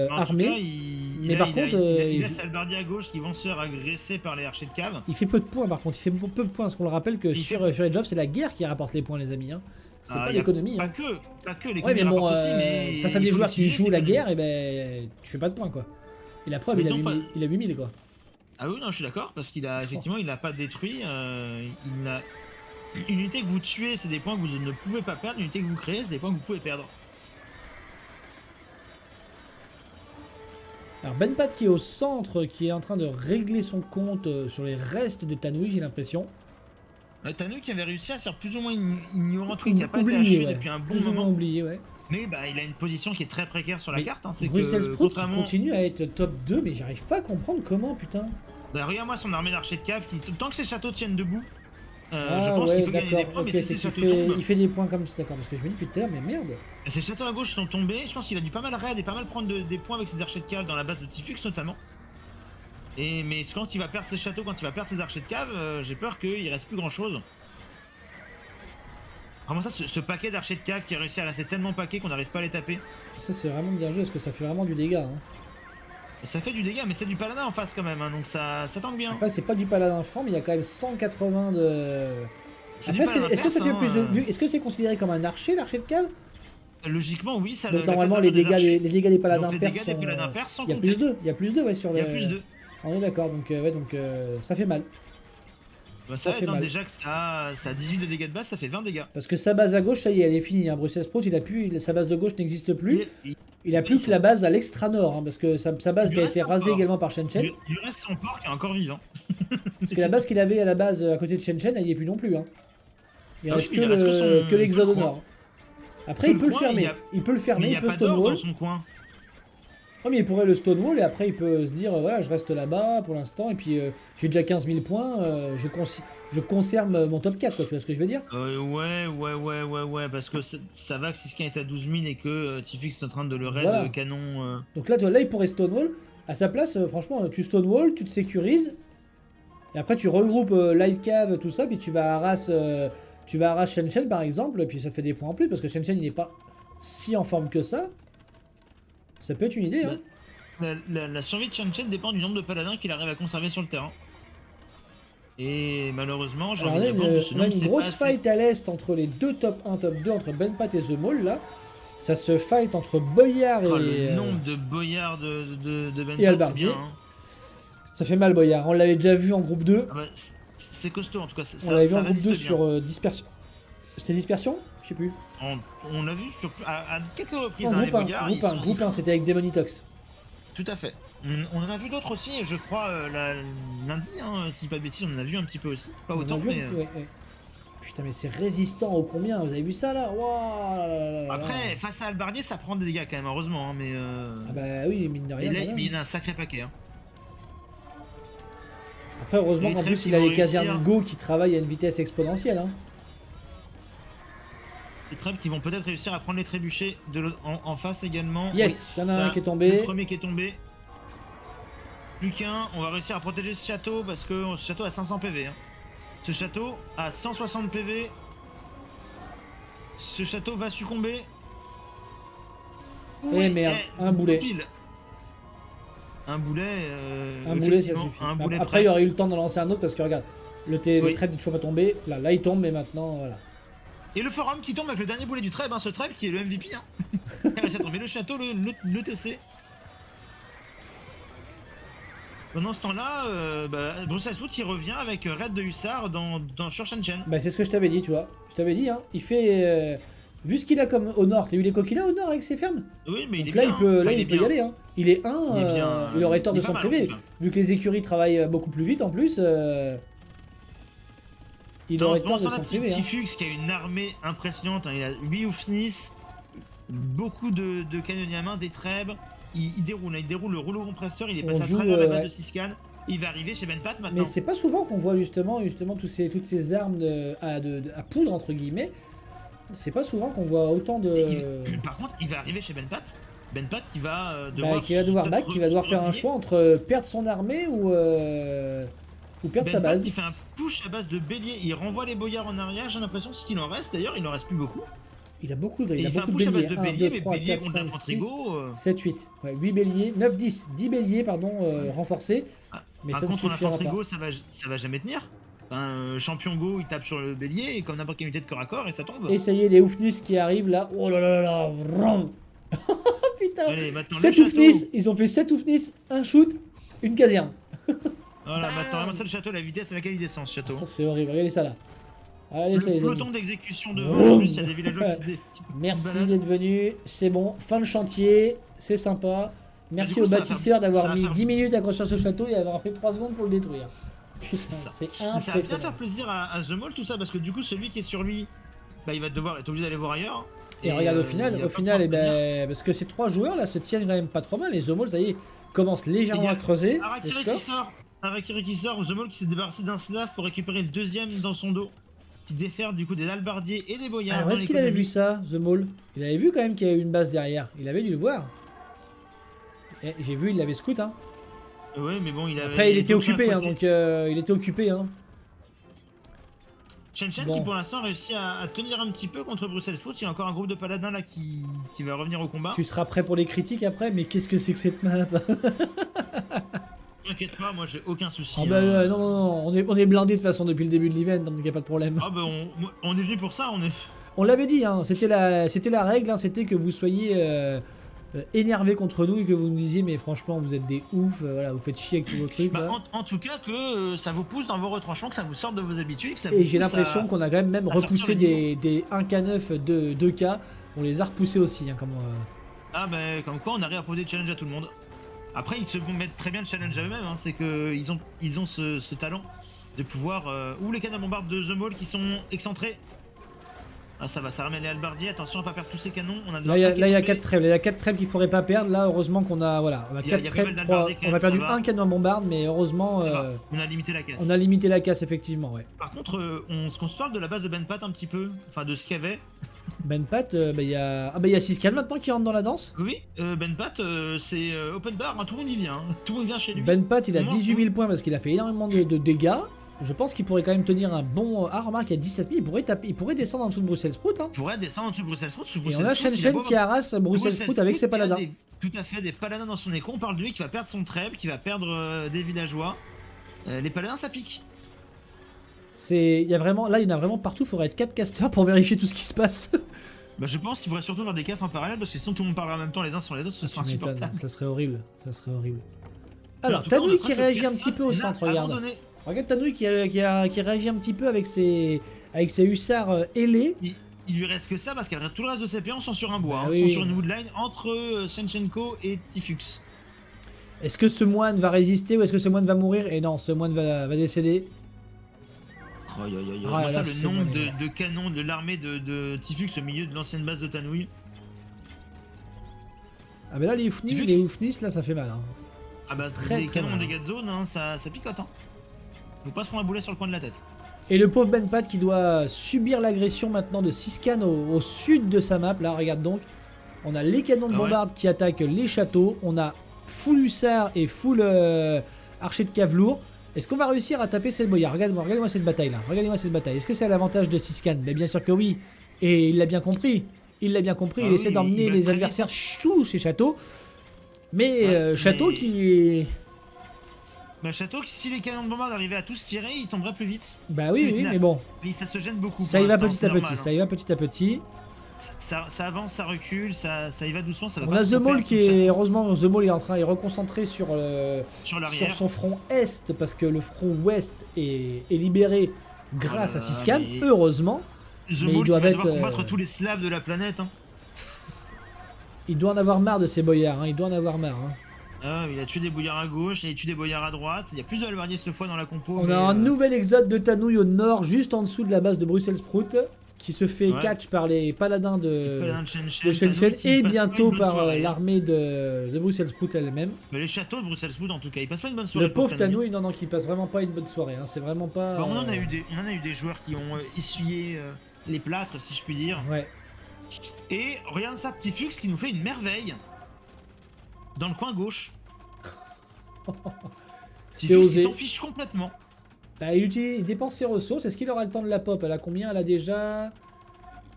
En tout armé. cas, mais par contre, il il- laisse Albardi à gauche qui vont se faire agresser par les archers de cave. Il fait peu de points par contre, il fait peu de points, parce qu'on le rappelle que Il sur Age of c'est la guerre qui rapporte les points les amis, hein. C'est Ah, pas y a l'économie. Pas Hein. que l'économie Ouais mais bon, rapporte aussi, mais face à des il faut joueurs qui l'utiliser, jouent la cette guerre, et ben tu fais pas de points quoi. Et la preuve, Mais il a, donc, 8000 quoi. Ah oui, non, je suis d'accord, parce qu'il a effectivement, il n'a pas détruit. Il a... Une unité que vous tuez, c'est des points que vous ne pouvez pas perdre. Une unité que vous créez, c'est des points que vous pouvez perdre. Alors Benpat qui est au centre, qui est en train de régler son compte sur les restes de Tanui, j'ai l'impression. Tanu qui avait réussi à se faire plus ou moins ignorant, qui n'a pas été Oublié, achevé ouais. depuis un bon Plus ou moins moment. oublié, ouais. Mais bah, il a une position qui est très précaire sur la Mais carte. Hein, c'est Bruxelles que Sprout qui contrairement. continue à être top 2, mais j'arrive pas à comprendre comment, putain. Bah, regarde-moi son armée d'archers de cave. Tant que ses châteaux tiennent debout, je Ah pense ouais, qu'il peut gagner des d'accord, points. ok, Mais si c'est ses qu'il châteaux fait, tombent, il fait des points comme ça, d'accord, parce que je me dis depuis tout à l'heure, mais merde. ses châteaux à gauche sont tombés. Je pense qu'il a dû pas mal raid et pas mal prendre des points avec ses archers de cave dans la base de Tifux notamment. Mais quand il va perdre ses châteaux, quand il va perdre ses archers de cave, j'ai peur qu'il reste plus grand chose. Vraiment ça, ce paquet d'archers de cave qui a réussi à rester tellement paquet qu'on n'arrive pas à les taper. Ça c'est vraiment bien joué, parce que ça fait vraiment du dégât. Hein. Ça fait du dégât, mais c'est du paladin en face quand même, hein, donc ça tangue bien. Après c'est pas du paladin franc, mais il y a quand même 180 de... C'est Après, du paladin est-ce que ça fait perse, plus de... hein, Est-ce que c'est considéré comme un archer, l'archer de cave? Logiquement, oui, ça Donc le normalement fait les des dégâts, archers. les dégâts des paladins Donc, les perses dégâts sont... des paladins perses sont Il y a comptés. plus 2, il y a plus 2 ouais sur le... Il y a plus de. On est d'accord, donc, ouais, donc ça fait mal. Bah, Ça ça fait étant mal. déjà que ça a 18 de dégâts de base, ça fait 20 dégâts. Parce que sa base à gauche, ça y est, elle est finie. Hein. Bruxelles Sprout, sa base de gauche n'existe plus. Il a plus que la base à l'extra nord, hein, parce que sa base Il qui a lui été reste rasée encore. également par Shen Chen. Il lui reste son porc qui est encore vivant. Parce que la base qu'il avait à la base à côté de Shen Chen, elle y est plus non plus. Hein. Il Ah oui, reste mais il reste que l'exode au que le nord. Après, il peut le fermer. Il peut le Mais fermer, il n'y il a peut pas d'or stonewall. dans son coin. Oh, mais il pourrait le stonewall et après il peut se dire voilà, je reste là-bas pour l'instant et puis j'ai déjà 15 000 points, je conserve mon top 4, quoi, tu vois ce que je veux dire? Ouais, parce que ça va que Siskin est à 12 000 et que Tifix est en train de le raid Voilà. canon. Donc là, toi, là, il pourrait stonewall. À sa place, franchement, tu stonewall, tu te sécurises. Et après, tu regroupes Light Cave, tout ça, puis tu vas à Shen Chen par exemple, et puis ça te fait des points en plus parce que Shen Chen il n'est pas si en forme que ça. Ça peut être une idée, hein. La survie de Shen Chen dépend du nombre de paladins qu'il arrive à conserver sur le terrain. Et malheureusement, j'ai Alors, envie on a de répondre, ce on a nombre une c'est grosse pas assez. fight à l'est entre les deux top 1, top 2, entre Benpat et The Mall là. Ça se fight entre Boyard Oh, et. le nombre de boyards de Ben et Pat, c'est Albardier. bien. Hein. Ça fait mal, Boyard. On l'avait déjà vu en groupe 2. Ah bah, c'est costaud en tout cas. On l'avait vu Ça en groupe résiste 2 bien. sur Dispersion. C'était Dispersion? Je sais plus. On l'a vu à quelques reprises. Non, Hein, les groupe 1, boyards, groupe 1, groupe 1, c'était avec Demonitox. Tout à fait. On en a vu d'autres aussi, je crois, lundi, hein, si pas de bêtises, on en a vu un petit peu aussi. Pas On a autant, vu un mais. petit- ouais. Putain, mais c'est résistant au combien? Vous avez vu ça là? Waouh là là là là. Après, face à Albardier, ça prend des dégâts quand même, heureusement. Hein, mais, Ah bah oui, mine de rien. mais là, quand même. il a un sacré paquet. Hein. Après, heureusement Les qu'en traits plus, qui il a vont les réussir. casernes Go qui travaillent à une vitesse exponentielle. Hein. Les traps qui vont peut-être réussir à prendre les trébuchés en face également. Yes, Oui, il y en a un ça, qui est tombé. Le premier qui est tombé. Plus qu'un, on va réussir à protéger ce château parce que ce château a 500 PV. Hein. Ce château a 160 PV. Ce château va succomber. Eh merde, un boulet. Pile. Un boulet. Un boulet, ça effectivement, suffit. Un boulet Après, prêt. il aurait eu le temps d'en lancer un autre parce que regarde, le Oui. trap n'est toujours pas tombé. Là, il tombe, mais maintenant, voilà. Et le forum qui tombe avec le dernier boulet du treb, hein, ce treb qui est le MVP. Hein. Il a réussi à tomber le château, le TC. Pendant ce temps-là, Bruxelles Sprout il revient avec raid de hussards sur Shen Chen. Bah, c'est ce que je t'avais dit, tu vois. Je t'avais dit, hein. Il fait. Vu ce qu'il a comme au nord, t'as vu les coquilles là au nord avec ses fermes? Oui, mais il est Donc là, bien. il peut, Enfin, là, il peut y bien. aller. Hein. Il est 1, Il est bien, il aurait tort il de est s'en pas mal, en priver. tout cas. Vu que les écuries travaillent beaucoup plus vite en plus, il aurait tort de s'en priver. Hein. Tifux qui a une armée impressionnante, hein. Il a 8 Oufsnis, beaucoup de canonniers à main, des trèbes. Il déroule le rouleau compresseur, il est On passé à joue, travers la base ouais. de Siscan. Il va arriver chez Benpat maintenant. Mais c'est pas souvent qu'on voit justement toutes ces armes à poudre entre guillemets. C'est pas souvent qu'on voit autant de. Par contre, il va arriver chez Benpat. Benpat qui va Qui va devoir back, qui va devoir faire un choix entre perdre son armée ou perdre sa Benpat, base. il fait un push à base de bélier, il renvoie les boyards en arrière, j'ai l'impression c'est ce qu'il en reste. D'ailleurs, il en reste plus beaucoup. Il a beaucoup de, Et il a il fait un beaucoup push de à base béliers. de 1, bélier, 2, mais 3, bélier 4, contre 5, l'infanterie 6, go. 7, 8. Ouais, 8 béliers, 9, 10. 10 béliers, pardon, renforcés. Mais ça ne contre suffira l'infanterie pas. go, ça va jamais tenir. Un champion go, il tape sur le bélier, et comme n'importe quelle unité de corps à corps, et ça tombe. Et ça y est, les Oufnis qui arrivent là. Oh là là là là. Vroom. Oh putain. Allez, maintenant 7 le château. Oufnis. Ils ont fait 7 Oufnis, un shoot, une caserne. Voilà, Bam. maintenant, vraiment, ça le château, la vitesse à laquelle il descend, ce château. Oh, c'est horrible, regardez ça là. Regardez ça Le les amis. peloton d'exécution devant, en plus, il y a des villageois qui se Merci baladent. d'être venu, c'est bon, fin de chantier, c'est sympa. Merci Du coup, aux ça va bâtisseurs faire- d'avoir ça va mis faire- 10 minutes à construire ce château et avoir fait 3 secondes pour le détruire. Putain, Ça. c'est Mais ça va bien impressionnant. faire plaisir à The Mall tout ça, parce que du coup, celui qui est sur lui, bah, il va devoir être obligé d'aller voir ailleurs. Et regarde au il final, va au pas final, pouvoir eh venir. ben, parce que ces 3 joueurs là se tiennent quand même pas trop mal. Les Zomol, ça y est, commencent Et il légèrement y a à creuser. les Harakiri scores. qui sort. Harakiri qui sort, The Mall qui s'est débarrassé d'un slave pour récupérer le deuxième dans son dos. Qui défère du coup des halbardiers et des boyards. Alors dans est-ce qu'il avait vu l'économie. ça, The Mall? Il avait vu quand même qu'il y avait une base derrière. Il avait dû le voir. Eh, j'ai vu, il l'avait scout. Hein. Ouais, mais bon, il avait. Après, il était aucun occupé, hein, côté. donc il était occupé. Hein. Chen Chen Bon. qui pour l'instant réussit à tenir un petit peu contre Bruxelles Foot. Il y a encore un groupe de paladins là qui va revenir au combat. Tu seras prêt pour les critiques après, mais qu'est-ce que c'est que cette map? T'inquiète pas, moi j'ai aucun souci. Ah bah hein. non, non, non, on est blindé de toute façon depuis le début de l'event, donc y a pas de problème. Ah bah on est venu pour ça, on est. On l'avait dit, hein, c'était la règle, hein, c'était que vous soyez énervé contre nous et que vous nous disiez mais franchement vous êtes des oufs, voilà, vous faites chier avec tous vos trucs. Bah, là. en tout cas que ça vous pousse dans vos retranchements, que ça vous sorte de vos habitudes, que ça vous Et j'ai pousse l'impression qu'on a quand même à sortir repoussé le niveau. des 1K9 de 2K, on les a repoussés aussi. Hein, comme, Ah bah comme quoi on arrive à poser des challenges à tout le monde. Après ils se mettent très bien le challenge à eux-mêmes, hein, c'est que ils ont ce talent de pouvoir... ou les canons bombardes de The Mall qui sont excentrés. Ah ça va, ça ramène les halbardiers, attention à pas perdre tous ces canons. On a Là il y a 4 4 trêves, il y a 4 trêves qu'il faudrait pas perdre. Là heureusement qu'on a, voilà, on a Il y a 4 pas trêves, mal d'halbardiers quand on a même, perdu ça va. un canon bombarde, mais heureusement On a limité la casse. on a limité la casse effectivement. Ouais. Par contre, qu'on se parle de la base de Benpat un petit peu, enfin de ce qu'il y avait. Benpat, il y a... Ah bah il y a 6 cannes maintenant qui rentrent dans la danse. Oui, Benpat c'est open bar, hein, tout le monde y vient. Hein. Tout le monde vient chez lui. Benpat il a Moi, 18 000 points parce qu'il a fait énormément de dégâts. Je pense qu'il pourrait quand même tenir un bon... Ah remarque il y a 17 000, il pourrait descendre en dessous de Bruxelles Sprout. Hein. Il pourrait descendre en dessous de Bruxelles Sprout. Et on a Shen Shen qui harasse Bruxelles Sprout avec ses paladins. Tout à fait, des paladins dans son écho. On parle de lui qui va perdre son trèbe, qui va perdre des villageois. Les paladins ça pique. Il y a vraiment... Là il y en a vraiment partout, il faudrait être 4 casters pour vérifier tout ce qui se passe. Bah, je pense qu'il faudrait surtout faire des casses en parallèle parce que sinon tout le monde parlera en même temps les uns sur les autres, ce sera Tu m'étonnes, insupportable. ça serait horrible, ça serait horrible. Mais en Alors tout cas, on a Tanouille qui presque réagit un personne petit peu au n'a centre, regarde. abandonné. Regarde Tanouille qui réagit un petit peu avec ses hussards ailés. Il lui reste que ça parce que tout le reste de ses péons sont sur un bois, Bah hein, oui, sont oui. sur une woodline entre Shenchenko et Tifux. Est-ce que ce moine va résister ou est-ce que ce moine va mourir? Et non, ce moine va décéder. Aïe aïe aïe, Ah moi là ça là, le ce nombre moine est mort. de canons de l'armée de Tifux au milieu de l'ancienne base de Tanouille. Ah mais là les Oufnis, là ça fait mal. Hein. Ah bah Très, les très canons en mal. dégâts de zone, hein, ça picote. Hein. Faut pas se prendre un boulet sur le coin de la tête. Et le pauvre Benpat qui doit subir l'agression maintenant de 6 cannes au sud de sa map. Là regarde donc, on a les canons de Ah ouais. bombarde qui attaquent les châteaux. On a full hussard et full archer de cave-lourd. Est-ce qu'on va réussir à taper cette boyard? Regardez-moi cette bataille là. Regardez-moi cette bataille. Est-ce que c'est à l'avantage de 6 cannes? Bien sûr que oui. Et il l'a bien compris. Il l'a bien compris. Ah il essaie oui, d'emmener il va les très adversaires sous ces châteaux. Mais Ouais, château mais- qui... Bah château, si les canons de bombarde arrivaient à tous tirer, ils tomberaient plus vite. Bah oui, Oui, mais bon. Mais ça se gêne beaucoup. Ça pour y va l'instant, petit c'est à petit. normal, Ça y va petit à petit. Ça avance, ça recule, ça y va doucement, ça va On pas a The trop Mall perdre qui tout le est... Heureusement, The Mall est en train de reconcentrer sur sur l'arrière. son front est parce que le front ouest est libéré grâce Oh là à là, Siskan, mais- heureusement. The mais Mall ils doivent qui va être, devoir combattre tous les Slaves de la planète. Hein. Il doit en avoir marre de ces boyards, hein, il doit en avoir marre. Hein. Ah, il a tué des boyards à gauche, il a tué des boyards à droite. Il y a plus de halbardiers cette fois dans la compo. On mais, a un nouvel exode de Tanouille au nord, juste en dessous de la base de Bruxelles Sprout, qui se fait Ouais. catch par les paladins de Shen Shen Shen et bientôt par l'armée de Bruxelles Sprout elle-même. Mais les châteaux de Bruxelles Sprout en tout cas, ils passent pas une bonne soirée. Le pauvre pour Tanouille, non, qui passe vraiment pas une bonne soirée, hein, c'est vraiment pas... Bah, on en a eu des joueurs qui ont essuyé les plâtres, si je puis dire. Ouais. Et regarde ça, Tifux qui nous fait une merveille dans le coin gauche. C'est Tifux il osé. s'en fiche complètement. Bah, il dépense ses ressources, est-ce qu'il aura le temps de la pop? Elle a combien? Elle a déjà...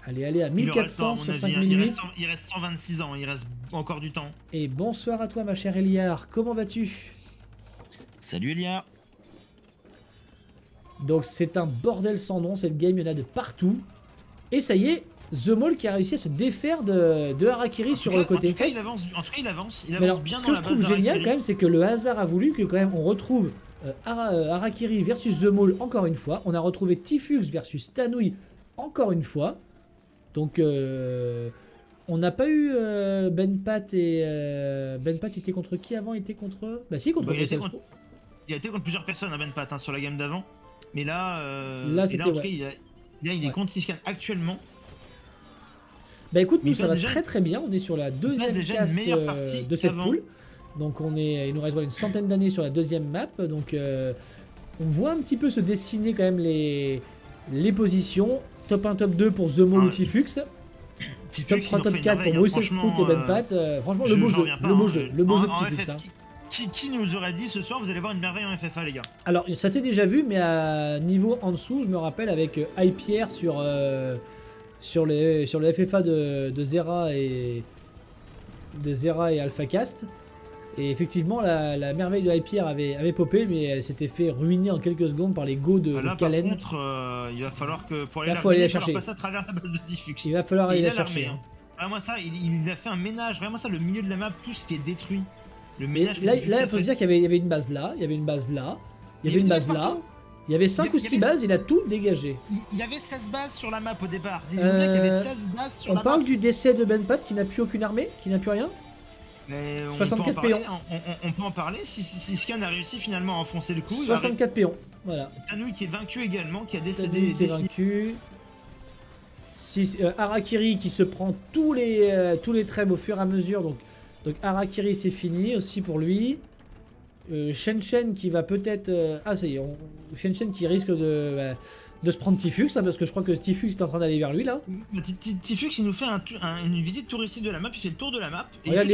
Allez, à Il aura le 1400 temps, à sur mon avis, 5 hein. minutes. Il reste 126 ans, il reste encore du temps. Et bonsoir à toi ma chère Eliar, comment vas-tu? Salut Elia. Donc c'est un bordel sans nom, cette game, il y en a de partout. Et ça y est, The Mall qui a réussi à se défaire de Harakiri sur le côté En tout cas, est. il avance, il Mais avance alors, bien ce dans que la je base trouve génial d'Harakiri. quand même, c'est que le hasard a voulu que quand même on retrouve Harakiri versus The Maul encore une fois. On a retrouvé Tifux versus Tanouille encore une fois. Donc on n'a pas eu Benpat et... Benpat était contre qui avant? Il était contre... Bah si, contre Bruxelles Pro. Il a été contre plusieurs personnes à Benpat hein, sur la gamme d'avant. Mais là, c'était en tout cas, il est contre Siscan actuellement. Bah écoute, nous ça va très très bien. On est sur la deuxième cast de cette poule. Donc il nous reste une centaine d'années sur la deuxième map. Donc on voit un petit peu se dessiner quand même les positions. Top 1, top 2 pour The Maul ou Tifux. Top 3, top 4 pour Bruxelles Sprout et Benpat. Franchement, le beau jeu de Tifux. Qui nous aurait dit ce soir, vous allez voir une merveille en FFA, les gars? Alors, ça s'est déjà vu, mais à niveau en dessous, je me rappelle avec iPierre sur le FFA de Zera et AlphaCast. Et effectivement, la merveille de iPierre avait popé, mais elle s'était fait ruiner en quelques secondes par les go de Kalen. Par contre, il va falloir que pour aller la chercher. Passer à travers la base de Tifux. Il va falloir aller la chercher. Hein. Vraiment ça, il a fait un ménage. Vraiment ça, le milieu de la map, tout ce qui est détruit. Le ménage. Là, il faut se dire qu'il y avait une base là, il y avait une base là, il y avait une base là. Il y avait 5 ou 6 bases, il a tout dégagé. Il y avait 16 bases sur la map au départ. Disons qu'il y avait 16 bases sur la map. On parle du décès de Benpat qui n'a plus aucune armée, qui n'a plus rien. 64 péons. On peut en parler si Scan a réussi finalement à enfoncer le coup. 64 péons, voilà. Tanouille qui est vaincu également, qui a décédé. Qui est vaincu. Harakiri qui se prend tous les trèbes au fur et à mesure. Donc Harakiri c'est fini aussi pour lui. Shen qui va peut-être... ah ça y est, Shen qui risque de se prendre Tifux, hein, parce que je crois que Tifux est en train d'aller vers lui là. Tifux il nous fait une visite touristique de la map, il fait le tour de la map. Et regarde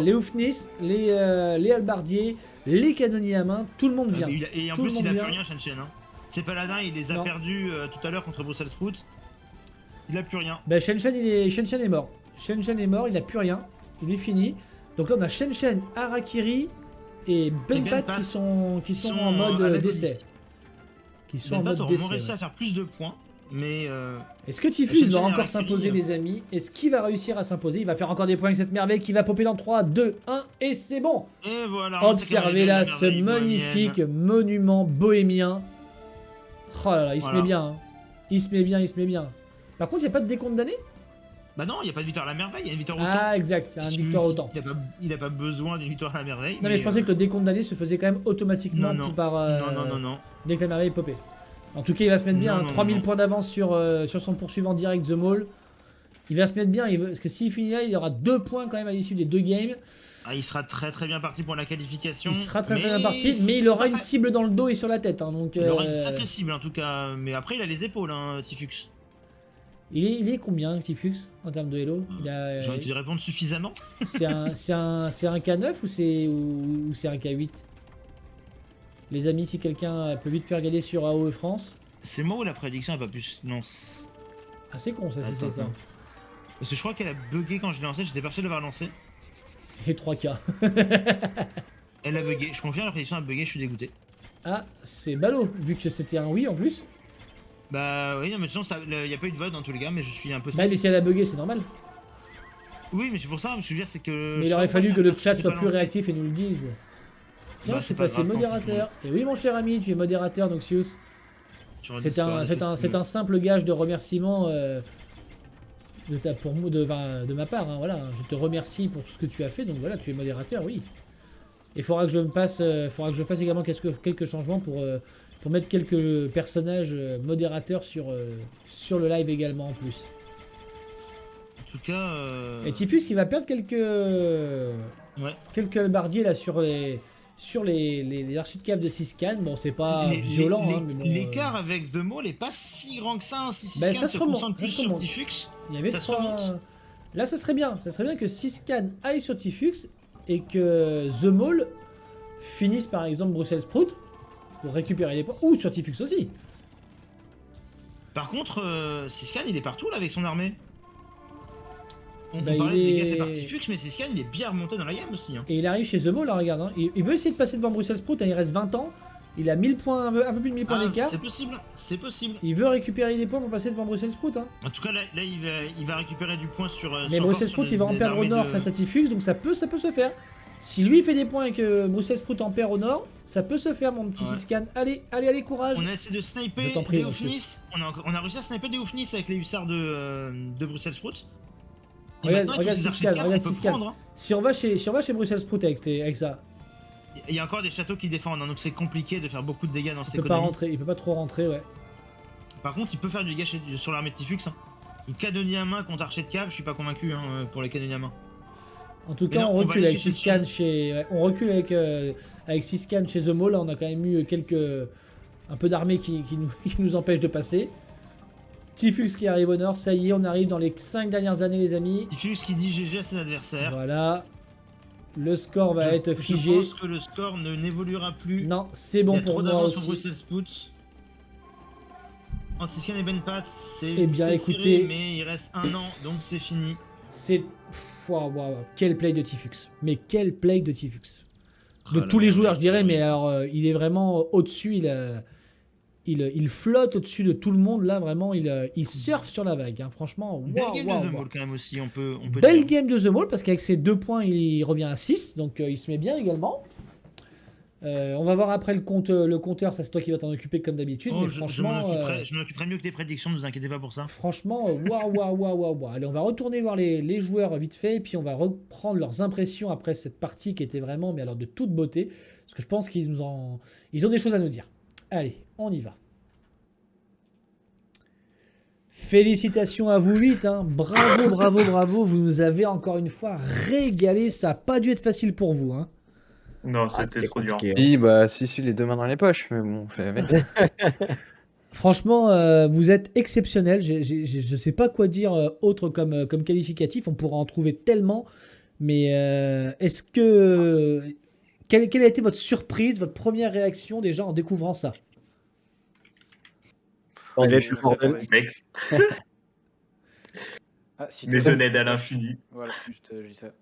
les Oufnis, les Halbardiers, les canonniers à main, tout le monde vient. Et en plus il a plus rien Shen. Hein. Ses paladins il les a perdus tout à l'heure contre Bruxelles Sprout. Il a plus rien. Bah Shen est mort. Shen est mort, il a plus rien. Il est fini. Donc là on a Shen, Harakiri et Benpat qui sont en mode décès. Qui sont en mode décès. Réussi à faire plus de points, mais est-ce que Tifus va encore s'imposer, les amis? Est-ce qu'il va réussir à s'imposer? Il va faire encore des points avec cette merveille qui va popper dans 3, 2, 1 et c'est bon. Et voilà. Observez là ce magnifique monument bohémien. Oh là là, il se met bien. Hein. Il se met bien. Par contre, il n'y a pas de décompte d'année? Bah non, il n'y a pas de victoire à la merveille, il y a une victoire au temps. Ah exact, il y a une victoire au temps. Il n'a pas besoin d'une victoire à la merveille. Non mais je pensais que le décompte d'année se faisait quand même automatiquement par... Non. Dès que la merveille popait. En tout cas, il va se mettre bien, 3000 points d'avance sur son poursuivant direct The Maul. Il va se mettre bien, parce que s'il finit là, il aura 2 points quand même à l'issue des 2 games. Ah, il sera très bien parti pour la qualification. Il sera très bien parti, mais il aura une cible dans le dos et sur la tête. Hein, donc, il aura une sacrée cible en tout cas, mais après il a les épaules, hein, Tifux. Il est combien, Tifux, en termes de Hello? J'ai envie de répondre suffisamment. C'est un K9 ou c'est un K8? Les amis, si quelqu'un peut vite faire gagner sur AOE France. C'est moi ou la prédiction n'a pas pu se lancer? Ah, c'est con ça, c'est ça. Parce que je crois qu'elle a bugué quand je l'ai lancé, j'étais persuadé de l'avoir lancé. Et 3K. Elle a bugué, je confirme, la prédiction a bugué, je suis dégoûté. Ah, c'est ballot, vu que c'était un oui en plus. Bah oui, non, mais de toute façon, il n'y a pas eu de vote dans tous les cas, mais je suis un peu triste. Bah, mais si elle a bugué, c'est normal. Oui, mais c'est pour ça, ce que je veux dire, c'est que... Mais il aurait fallu que le chat soit plus réactif et nous le dise. Tiens, je suis passé modérateur. Et oui, mon cher ami, tu es modérateur, Noxious. C'est un simple gage de remerciement de ma part. Hein, voilà. Je te remercie pour tout ce que tu as fait, donc voilà, tu es modérateur, oui. Et il faudra que je fasse également quelques changements pour mettre quelques personnages modérateurs sur le live également en plus. En tout cas... Et Tifus qui va perdre quelques albardiers là sur les archers de cave de Siscan. Bon, c'est pas violent. Mais bon, l'écart avec The Maul est pas si grand que ça. Hein, si Siscan ça se concentre plus sur Tifux, il y avait là, ça serait bien. Ça serait bien que Siscan aille sur Tifux et que The Maul finisse par exemple Bruxelles Sprout pour récupérer les points. Ou sur Tifux aussi. Par contre, Siscan il est partout là avec son armée. On parlait de dégâts faits par Tifux, mais Siscan il est bien remonté dans la game aussi. Hein. Et il arrive chez The Maul, là, regarde. Hein. Il veut essayer de passer devant Bruxelles Sprout, hein, il reste 20 ans. Il a 1000 points, un peu plus de 1000 points d'écart. C'est possible. Il veut récupérer des points pour passer devant Bruxelles Sprout. Hein. En tout cas, là il va récupérer du point sur. Mais Bruxelles Sprout, il va en perdre au nord face à Tifux, donc ça peut se faire. Si lui fait des points et que Bruxelles Sprout en perd au nord, ça peut se faire, mon petit Ouais. Siscan. Allez, courage. On a essayé de sniper Je t'en prie, des Lucius. Houfnis. On a réussi à sniper des Houfnis avec les hussards de Bruxelles Sprout. Et Regarde, maintenant, avec tous ces archers de cave, on peut prendre. Hein. Si on va chez Bruxelles Sprout avec ça, Il y a encore des châteaux qui défendent, hein, donc c'est compliqué de faire beaucoup de dégâts dans cette il peut pas économie. rentrer, il peut pas trop rentrer, ouais. Par contre, il peut faire du dégât sur l'armée de Tifux. Hein. Une canonnier à main contre archer de cave, je suis pas convaincu hein, pour les canonniers à main. En tout cas, non, on on va recule aller avec chez Siscan chez. Ouais, on recule avec Siscan chez The Mall. Là, on a quand même eu un peu d'armée qui nous empêche de passer. Tifux qui arrive au nord. Ça y est, on arrive dans les 5 dernières années, les amis. Tifux qui dit GG à ses adversaires. Voilà. Le score va être figé. Je pense que le score n'évoluera plus. Non, c'est Il bon y a pour trop moi d'avance sur aussi. Bruxelles Sprout. Entre Siscan et Benpat, c'est Eh bien, c'est écoutez- serré, mais il reste un an, donc c'est fini. C'est. Waouh. Quel play de Tifux. Mais quel play de Tifux. De Oh tous là les là, joueurs, mec, je dirais, mais alors, il est vraiment au-dessus. Il flotte au-dessus de tout le monde. Là, vraiment, il surfe sur la vague. Hein. Franchement, Belle waouh, game waouh, de The waouh. Mall quand même aussi, on peut Belle dire. game de The Mall parce qu'avec ses 2 points, il revient à 6. Donc, il se met bien également. On va voir après le compteur. Ça, c'est toi qui vas t'en occuper comme d'habitude. Oh, Mais je franchement, m'en occuperai mieux que tes prédictions, ne vous inquiétez pas pour ça. franchement, waouh. Allez, on va retourner voir les joueurs vite fait. Et puis, on va reprendre leurs impressions après cette partie qui était vraiment, mais alors de toute beauté. Parce que je pense ils ont des choses à nous dire. Allez, on y va. Félicitations à vous 8, hein. Bravo, vous nous avez encore une fois régalé, ça n'a pas dû être facile pour vous. Hein. Non, c'était trop dur. compliqué, hein. Si, bah, si, les deux mains dans les poches, mais bon, on fait avec. Franchement, vous êtes exceptionnels, je ne sais pas quoi dire autre comme qualificatif, on pourra en trouver tellement, mais est-ce que... Quelle a été votre surprise, votre première réaction déjà en découvrant ça? Il a fait le bordel. Mec, Ah, si maisonnette à l'infini. Voilà, juste, je dis ça.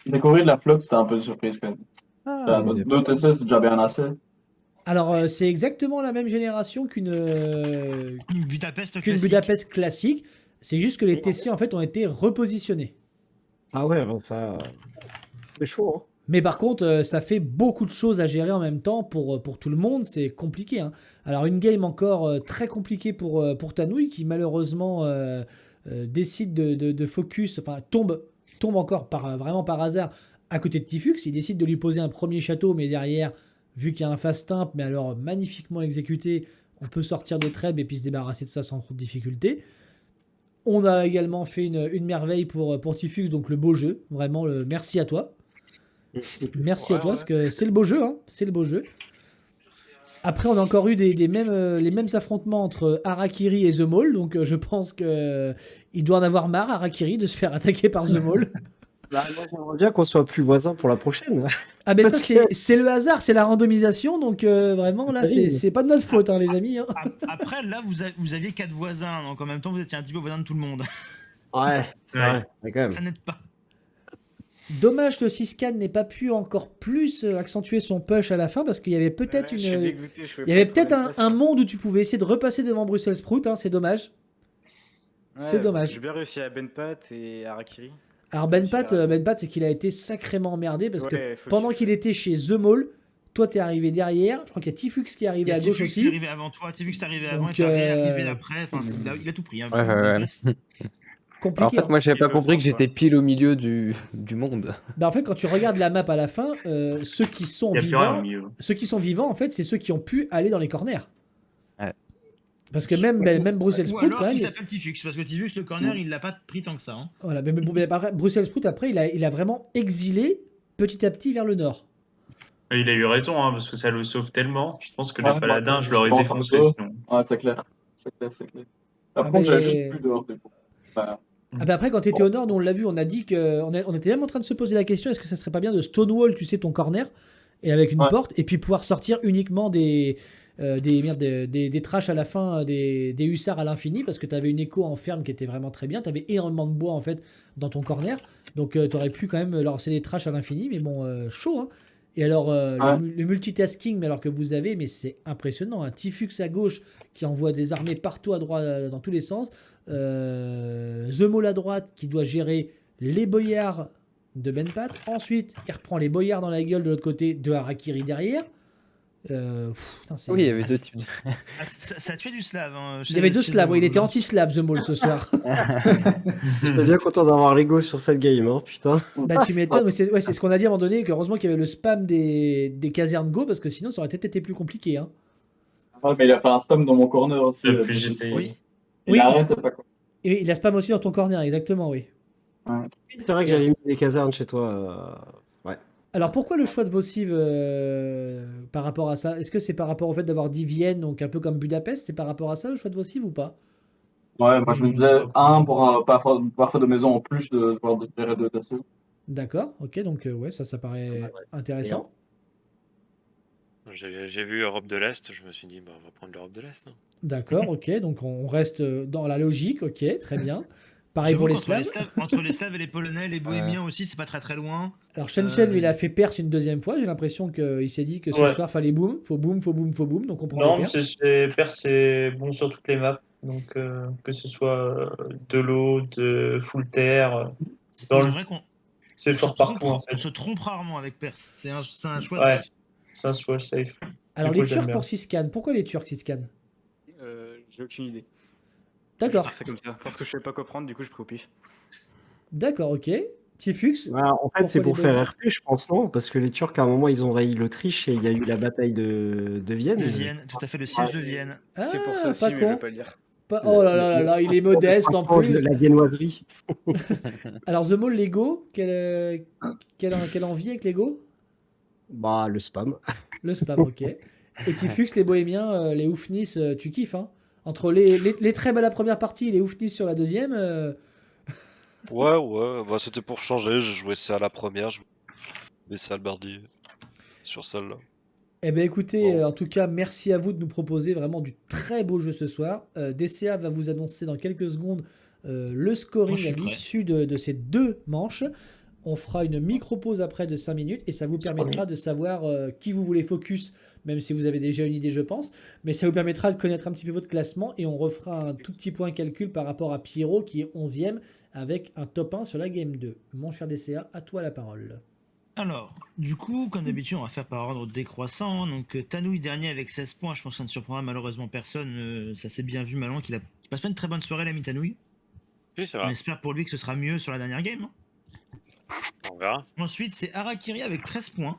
Découvrir de la flotte, c'était un peu une surprise quand même. Ah, D'autres essais, c'est déjà bien assez. Alors, c'est exactement la même génération qu'une Budapest qu'une classique. Budapest classique, c'est juste que les TC en fait ont été repositionnés. Ah ouais, bon, ça. C'est chaud, hein. Mais par contre, ça fait beaucoup de choses à gérer en même temps pour tout le monde, c'est compliqué. Hein. Alors une game encore très compliquée pour Tanouille qui malheureusement décide de focus, enfin tombe encore vraiment par hasard à côté de Tifux. Il décide de lui poser un premier château, mais derrière, vu qu'il y a un fast timp, mais alors magnifiquement exécuté, on peut sortir des trèbes et puis se débarrasser de ça sans trop de difficulté. On a également fait une merveille pour Tifux, donc le beau jeu. Vraiment, merci à toi. Merci à toi, parce que c'est le beau jeu, hein, c'est le beau jeu. Après, on a encore eu les mêmes affrontements entre Harakiri et The Mall, donc je pense que il doit en avoir marre, Harakiri, de se faire attaquer par The Mall. Bah, moi, j'aimerais bien qu'on soit plus voisins pour la prochaine. Ah ben ça, Parce que- c'est le hasard, c'est la randomisation, donc vraiment, là, Terrible. c'est pas de notre faute, hein, les amis. Hein. Après, là, vous aviez 4 voisins, donc en même temps, vous étiez un petit peu voisin de tout le monde. Ouais, c'est Ouais. vrai, mais quand même. Ça n'aide pas. Dommage que Siscan n'ait pas pu encore plus accentuer son push à la fin, parce qu'il y avait peut-être Il il y avait peut-être un monde où tu pouvais essayer de repasser devant Bruxelles Sprout, hein, c'est dommage. C'est dommage. J'ai bien réussi à Benpat et à Harakiri. Alors Benpat, c'est qu'il a été sacrément emmerdé parce que Ouais, faut pendant qu'il- qu'il était chez The Mall, toi t'es arrivé derrière, je crois qu'il y a Tifux qui est Il arrivé y a à gauche Tifux qui est aussi. arrivé avant toi, Tifux est arrivé avant, Donc, et t'es arrivé après. Enfin, il a tout pris. Hein, Ouais. Compliqué. Alors, en fait, hein. moi, j'avais Il pas le compris que sent, j'étais pile au milieu du monde. Bah, en fait, quand tu regardes la map à la fin, ceux qui sont Il n'y a plus rien au vivants, milieu. ceux qui sont vivants, en fait, c'est ceux qui ont pu aller dans les corners. Ouais. Parce que même Bruxelles Ou Sprout, alors, quand même, il s'appelle Tifux, parce que Tifux, le corner, il l'a pas pris tant que ça. Hein. voilà, mais après, Bruxelles Sprout, après, il a vraiment exilé petit à petit vers le nord. Il a eu raison, hein, parce que ça le sauve tellement. Je pense que Ouais, les paladins, ouais, je l'aurais je pense défoncé un peu. sinon. Ouais, c'est clair. C'est clair. Par Ah, contre, j'avais mais- juste plus dehors du coup. Enfin, Ah bah après, quand tu étais au nord, nous on l'a vu, on a dit que on était même en train de se poser la question, est-ce que ça serait pas bien de stonewall, tu sais, ton corner, et avec une Ouais. porte, et puis pouvoir sortir uniquement des trash à la fin, des hussards à l'infini, parce que tu avais une écho en ferme qui était vraiment très bien, tu avais énormément de bois en fait dans ton corner, donc tu aurais pu quand même lancer des trash à l'infini, mais bon, chaud, hein. Et alors, Ouais. le multitasking, mais alors que vous avez, mais c'est impressionnant, un Tifux à gauche qui envoie des armées partout à droite, dans tous les sens. The Mall à droite qui doit gérer les boyards de Benpat. Ensuite, il reprend les boyards dans la gueule de l'autre côté de Harakiri derrière. Putain, c'est- Oui, il y avait deux types de. Ah, ça tuait du slave. Hein, Il y avait deux chez slaves, The oui, il Maul, était hein. anti-slave, The Maul, ce soir. J'étais bien content d'avoir Lego sur cette game, hein, putain. Bah, tu m'étonnes, mais c'est ce qu'on a dit à un moment donné, qu'heureusement qu'il y avait le spam des casernes Go, parce que sinon, ça aurait peut-être été plus compliqué. Hein. Ouais, mais il a fait un spam dans mon corner aussi. Depuis j'étais. Oui. Il Oui. arrête, c'est pas quoi. Et il a spam aussi dans ton corner, exactement, oui. C'est vrai que j'avais mis des casernes chez toi. Ouais. Alors, pourquoi le choix de vos cives par rapport à ça? Est-ce que c'est par rapport au fait d'avoir dit Vienne, donc un peu comme Budapest, c'est par rapport à ça, le choix de vos cives ou pas? Ouais, moi je me disais, pour pas faire de maison en plus de devoir gérer 2 DC. D'accord, ok, donc ouais, ça paraît intéressant. J'ai vu Europe de l'Est, je me suis dit, bah, on va prendre l'Europe de l'Est. Hein. D'accord, ok, donc on reste dans la logique, ok, très bien. Pareil pour J'avoue les qu'entre Slaves. Entre les Slaves et les Polonais, les Bohémiens aussi, c'est pas très loin. Alors Shenzhen, lui, il a fait Perse une deuxième fois. J'ai l'impression qu'il s'est dit que ce Ouais. soir, fallait boom, faut boom, faut boom, faut boom. Donc on prend Non, les mais Perses. Perse, c'est bon sur toutes les maps. Donc, que ce soit de l'eau, de full terre, dans C'est le... vrai qu'on c'est se fort trompe, partout en on fait. se trompe rarement avec Perse. C'est un choix Ouais. safe. C'est un swell safe. Alors Du coup, les j'aime Turcs bien. pour Siscan. Pourquoi les Turcs Siscan? J'ai aucune idée. D'accord, C'est comme ça. Parce que je savais pas quoi prendre, du coup, je pris au pif. d'accord, ok. Tifux. Bah, en fait, c'est Pourquoi pour les faire Bohémiens? RP, je pense, non? Parce que les Turcs, à un moment, ils ont envahi l'Autriche et il y a eu la bataille de Vienne. De Vienne, tout à fait, le siège de Vienne. C'est pour Ah, ça aussi, pas mais je vais con. pas le dire. Oh là là là là, il est modeste en de plus. la viennoiserie. Alors The Mall, Lego, quelle envie avec Lego? Bah, le spam. Le spam, ok. Et Tifux, les Bohémiens, les Oufnis, tu kiffes, hein? Entre les trêves à la première partie et les Oufnis sur la deuxième, Ouais, bah, c'était pour changer, j'ai joué ça à la première, je jouais ça le mardi sur celle-là. eh bien écoutez, Bon. en tout cas, merci à vous de nous proposer vraiment du très beau jeu ce soir. DCA va vous annoncer dans quelques secondes le Moi, scoring je à suis prêt. l'issue de ces deux manches. On fera une micro-pause après de 5 minutes et ça vous permettra de savoir qui vous voulez focus, même si vous avez déjà une idée, je pense. Mais ça vous permettra de connaître un petit peu votre classement et on refera un tout petit point calcul par rapport à Pierrot qui est 11e avec un top 1 sur la game 2. Mon cher DCA, à toi la parole. Alors, du coup, comme d'habitude, on va faire par ordre décroissant. Donc, Tanouille dernier avec 16 points. Je pense que ça ne surprendra malheureusement personne. Ça s'est bien vu, Malon, qu'il passe pas une très bonne soirée, l'ami Tanouille. Oui, c'est On vrai, espère pour lui que ce sera mieux sur la dernière game. Hein. on verra. Ensuite, c'est Harakiri avec 13 points.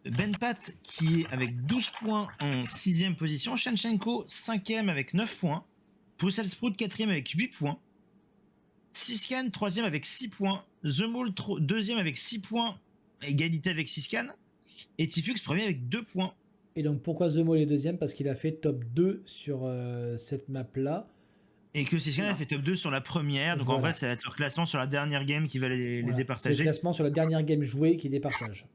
Benpat qui est avec 12 points en 6ème position. Shanchenko 5ème avec 9 points. Pousselsprout 4ème avec 8 points. Siscan 3ème avec 6 points. The Maul 2ème avec 6 points. Égalité avec Siscan. Et Tifux 1er avec 2 points. Et donc pourquoi The Mall est deuxième? Parce qu'il a fait top 2 sur cette map-là. Et que Siscan a fait top 2 sur la première. Donc en Voilà. vrai, ça va être leur classement sur la dernière game qui va les Voilà. C'est le départager. classement sur la dernière game jouée qui départage.